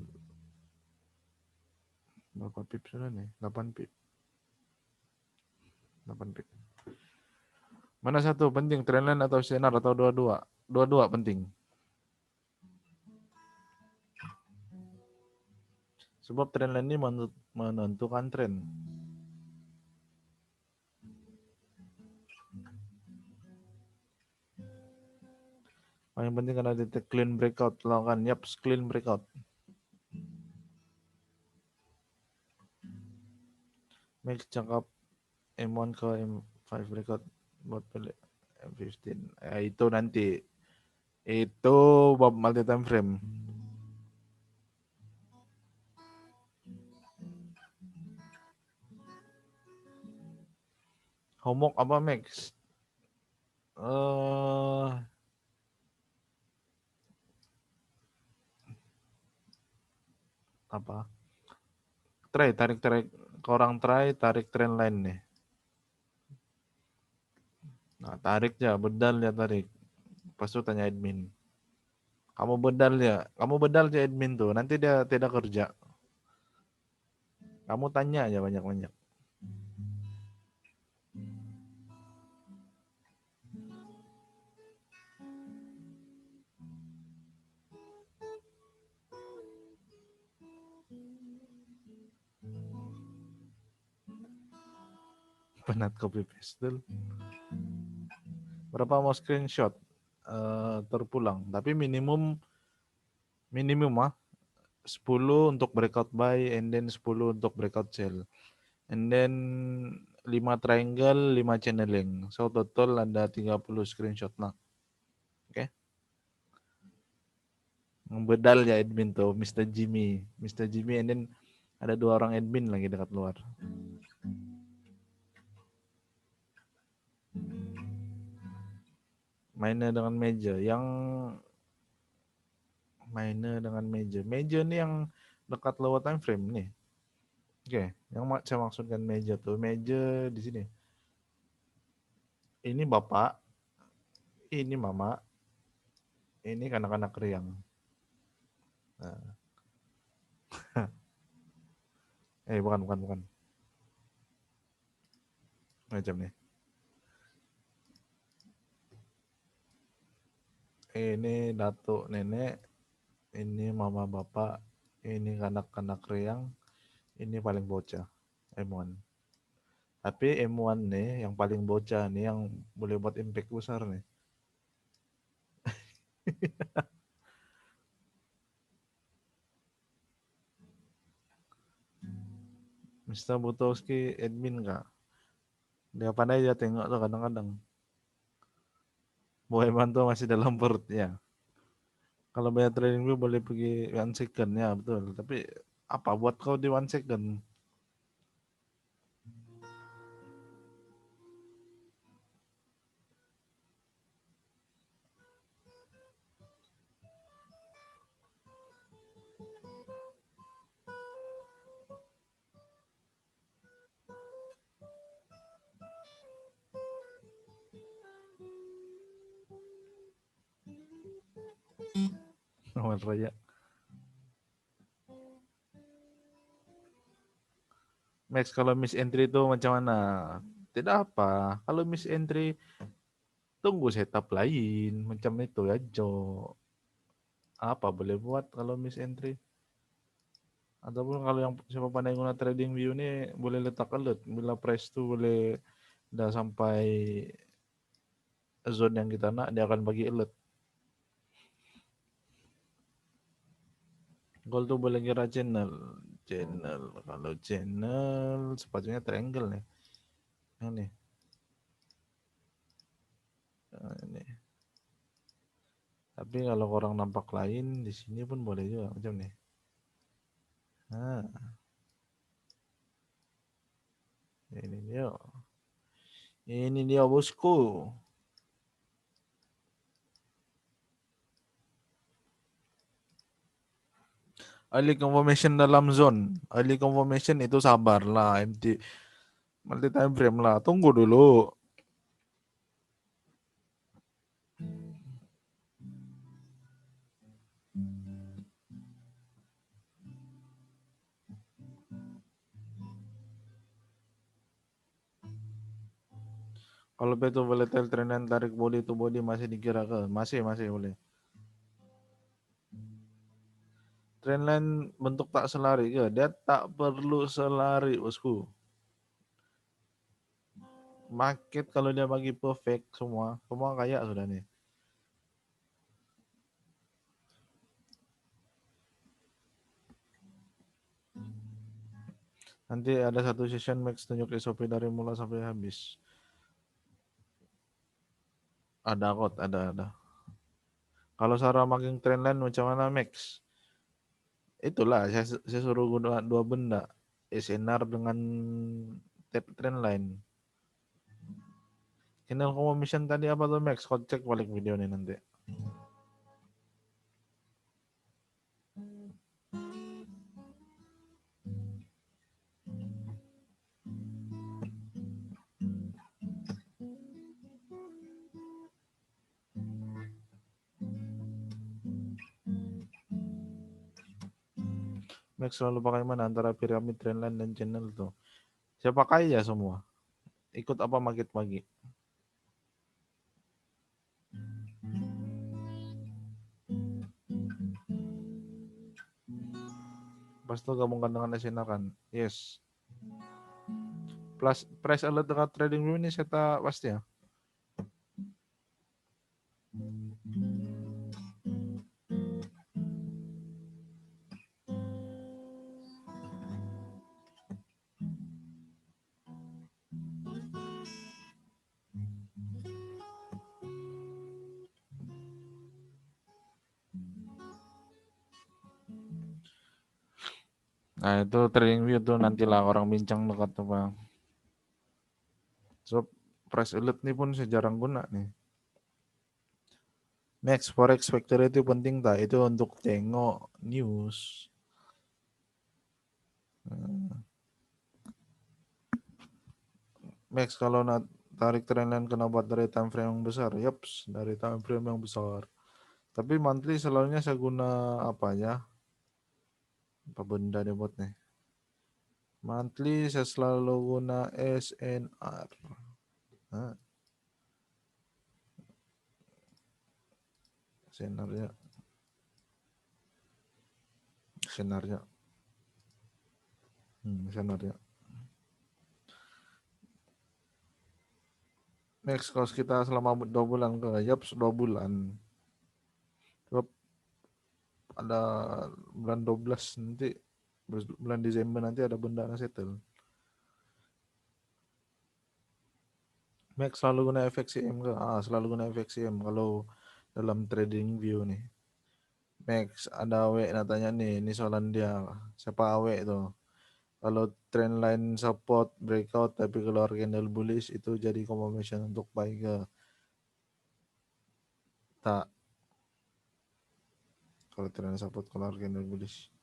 Berapa pip sudah nih? 8 pip. 8 pip. Mana satu penting, trendline atau senar atau dua-dua? Dua-dua penting. Sebab trendline ini menentukan tren. Paling penting karena detect clean breakout, lakukan yaps clean breakout. Make cakap M1 ke M5 breakout buat pilih M15. Itu nanti. Itu bab multi time frame. Homework apa Max? Apa? Tarik orang tarik trend line nih. Nah, tarik ya, bedal ya tarik. Pas itu tanya admin. Kamu bedal ya admin tuh, nanti dia tidak kerja. Kamu tanya aja banyak-banyak. Penat copy paste. Berapa mau screenshot terpulang, tapi minimum 10 untuk breakout buy, and then 10 untuk breakout sell, and then 5 triangle, 5 channeling. So total ada 30 screenshot lah. Oke. Ngebedal ya admin tuh, Mr. Jimmy. Mr. Jimmy, and then ada 2 orang admin lagi dekat luar. Mainnya dengan meja. Meja nih yang dekat lower time frame nih. Oke, yang saya maksudkan meja tuh, meja di sini. Ini bapak, ini mama, ini kanak-kanak riang. Nah. Bukan. Macam nih. Ini datuk nenek, ini mama bapak, ini kanak-kanak riang, ini paling bocah, M1. Tapi M1 nih, yang paling bocah nih, yang boleh buat impact besar nih. Mr. Butowski admin kak. Dia pandai dia tengok tuh kadang-kadang. Bohemian tuh masih dalam perutnya. Kalau bayar trading view boleh pergi 1 second ya betul. Tapi apa buat kau di 1 second? Awal raya. Max, kalau miss entry itu macam mana? Tidak apa. Kalau miss entry tunggu setup lain macam itu ya Jo. Apa boleh buat kalau miss entry? Ataupun kalau yang siapa pandai guna trading view ini boleh letak alert bila price tuh boleh udah sampai zone yang kita nak, dia akan bagi alert. Gold tuh boleh kira channel. Kalau channel sepatutnya triangle nih. Yang nih. Ini. Tapi kalau orang nampak lain di sini pun boleh juga macam nih. Nah, ini dia. Ini dia bosku. Early confirmation dalam zone. Early confirmation itu sabarlah, multi time frame lah. Tunggu dulu. Kalau betul volatile trend dan tarik body to body masih dikira ke? Masih boleh. Trendline bentuk tak selari ke? Dia tak perlu selari, bosku. Market kalau dia bagi perfect semua kayak sudah nih. Nanti ada satu session max tunjuk SOP dari mula sampai habis. Ada kok, ada. Kalau Sarah makin trendline macam mana max? Itulah saya suruh guna 2 benda. SNR dengan trendline. Channel commission tadi apa tuh Max? Kau cek balik video nih nanti. Max selalu pakai mana antara piramid, trendline, dan channel tuh? Saya pakai ya semua. Ikut apa market pagi. Pas itu gabungkan dengan SNR kan? Yes. Plus price alert dengan trading view ini saya pasti ya. Nah itu trading view tuh nantilah orang bincang dekat tuh bang. So price alert nih pun saya jarang guna nih. Next, forex factor itu penting tak? Itu untuk tengok news. Max kalau nak tarik trendline kena buat dari time frame yang besar, yaps, dari time frame yang besar. Tapi monthly selalunya saya guna apa ya? Apa benda dia buat nih? Monthly saya selalu guna SNR. Nah, SNR-nya, SNR-nya, SNR-nya. Next, kalau kita selama 2 bulan ke, yaps 2 bulan. Sebab ada bulan 12 nanti, bulan Desember nanti ada benda yang settle. Max selalu guna FXCM ke? Selalu guna FXCM kalau dalam trading view nih. Max ada awe natanya nih, ini soalan dia. Siapa awe itu? Kalau trendline support breakout tapi keluar candle bullish itu jadi confirmation untuk buy ke? Tak. Kalau trendline support keluar candle bullish.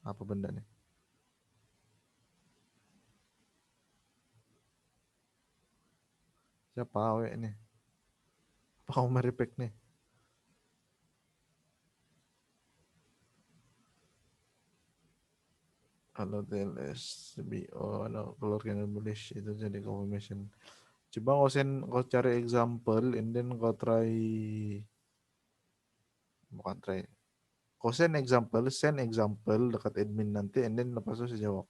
Apa benda nih? Siapa awe nih? Apa Umar Ipek nih? Kalau TLS BO keluar candle bullish itu jadi confirmation. Coba kau cari example and then kau try, bukan try, kau send example dekat admin nanti and then lepas itu saya jawab.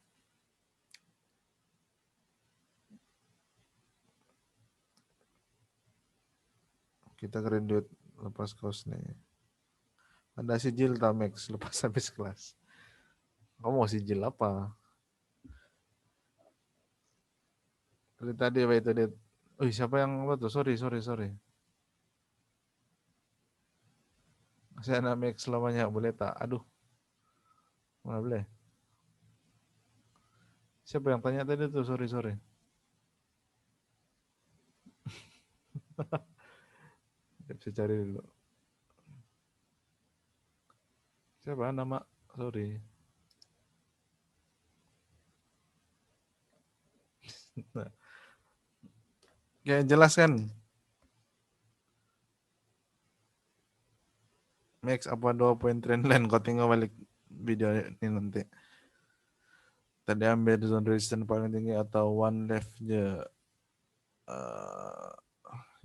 Kita graduate lepas kos nih. Ada sijil Tamex lepas habis kelas. Kamu mau sijil apa? Dari tadi apa itu dia? Siapa yang apa tuh? Sorry. Saya anak Max selamanya boleh tak? Aduh, mana boleh? Siapa yang tanya tadi tuh? Sorry. Saya cari dulu. Siapa nama? Sorry. Nah, kayak jelas kan? Max apa 2 poin trendline? Kau tinggal balik video ini nanti. Tadi ambil zone resistance paling tinggi atau one left je. Uh,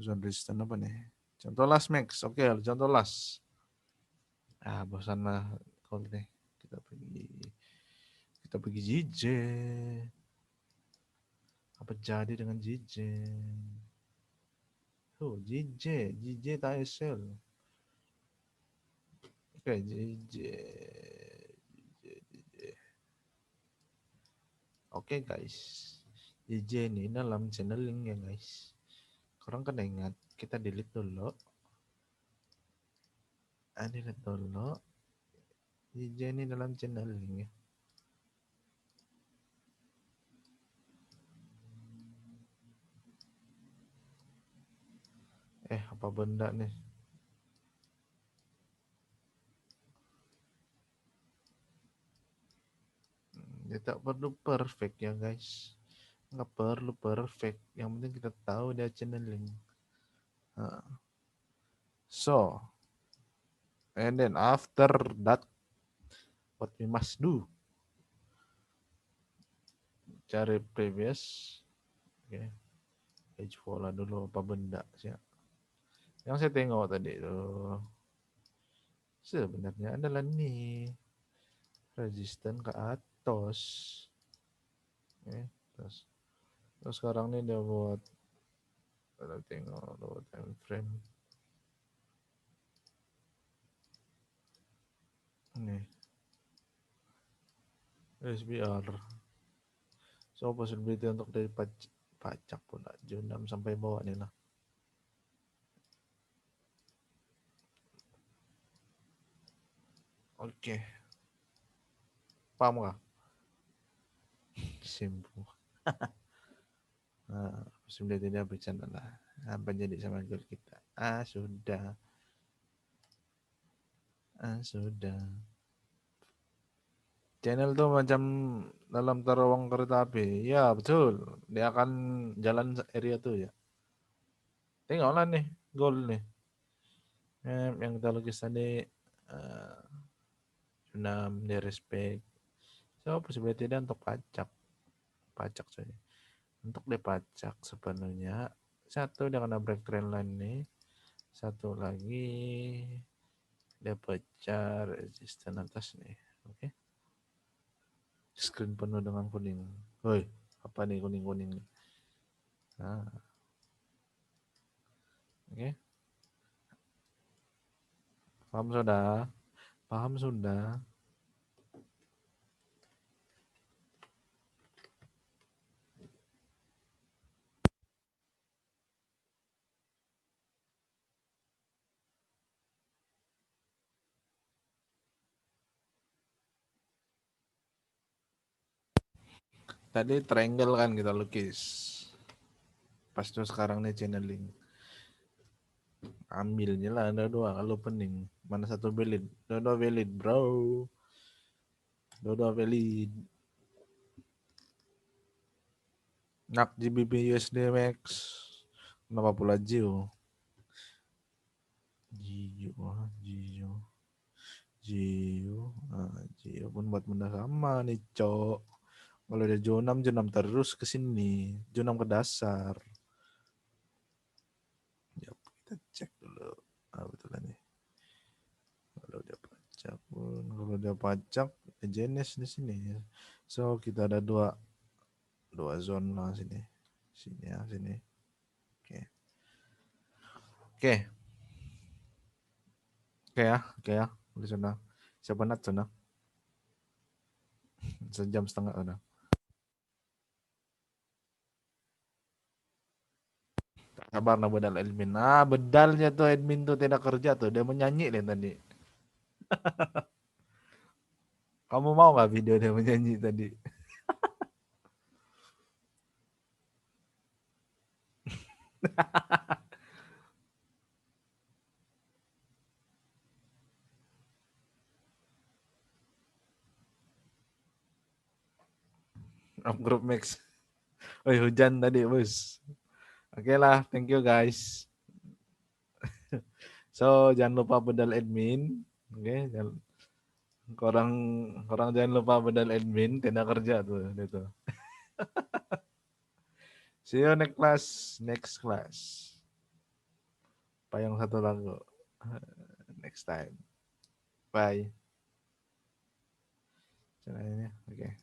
zone resistance apa nih? Contoh last Max. Oke, contoh last. Bosan lah kalau nih. Kita pergi JJ. Apa jadi dengan JJ? JJ tak sell. Oke, JJ. Oke guys. JJ ini dalam channeling ya guys. Korang kan ingat kita delete dulu. Delete dulu. JJ ini dalam channeling ya. Apa benda nih? Ya tak perlu perfect ya guys. Nggak perlu perfect. Yang penting kita tahu dia channeling. So, and then after that, what we must do? Cari previous. Oke. Page follow dulu apa benda sih. Yang saya tengok tadi itu sebenarnya adalah nih resisten ke atas. Oke, terus sekarang nih dia buat, kita tengok buat time frame. Nih, SBR. So possibility untuk dari pajak pula Jun 6 sampai bawah nih lah. Oke, paham gak? Simple. Nah, possibility dia bercanda lah. Apa jadi sama goal kita? Sudah. Sudah. Channel tuh macam dalam terowong kereta api. Ya, betul. Dia akan jalan area tuh ya. Tengoklah nih, goal nih. Yang kita lukis tadi, 6 di respect. So, possibility dia untuk pajak saja. Untuk dipajak sepenuhnya, satu dia kena break trend line nih. Satu lagi dia pecah resisten atas nih. Oke. Screen penuh dengan kuning. Woi, apa nih kuning-kuning nih? Nah, oke. Paham sudah? Paham sudah? Tadi triangle kan kita lukis. Pas tuh sekarang nih channeling. Ambilnya lah ada dua kalau pening. Mana satu valid? Dua valid, bro. Dua valid. Nak GBP USD Max. Kenapa pula Gio? Gio. Gio pun buat benda sama nih, Cok. Kalau ada Jonam terus ke sini. Jonam ke dasar. Ya, kita cek dulu. Betul nih. Kalau dia pajak, jenis di sini. So, kita ada dua zona sini. Sini ya, sini. Oke. Oke. Oke ya. Di sana. Siapa nak sana? Sejam setengah udah. Kabar na bedal admin. Bedalnya tuh admin tuh tidak kerja tuh. Dia menyanyi deh tadi. Kamu mau nggak video dia menyanyi tadi? Grup mix. Woi, hujan tadi, bos. Oke lah, thank you guys. So, jangan lupa bedal admin. Oke, orang orang jangan lupa bedal admin, tidak kerja tuh itu. See you next class. Payung satu lagu. Next time. Bye. Oke.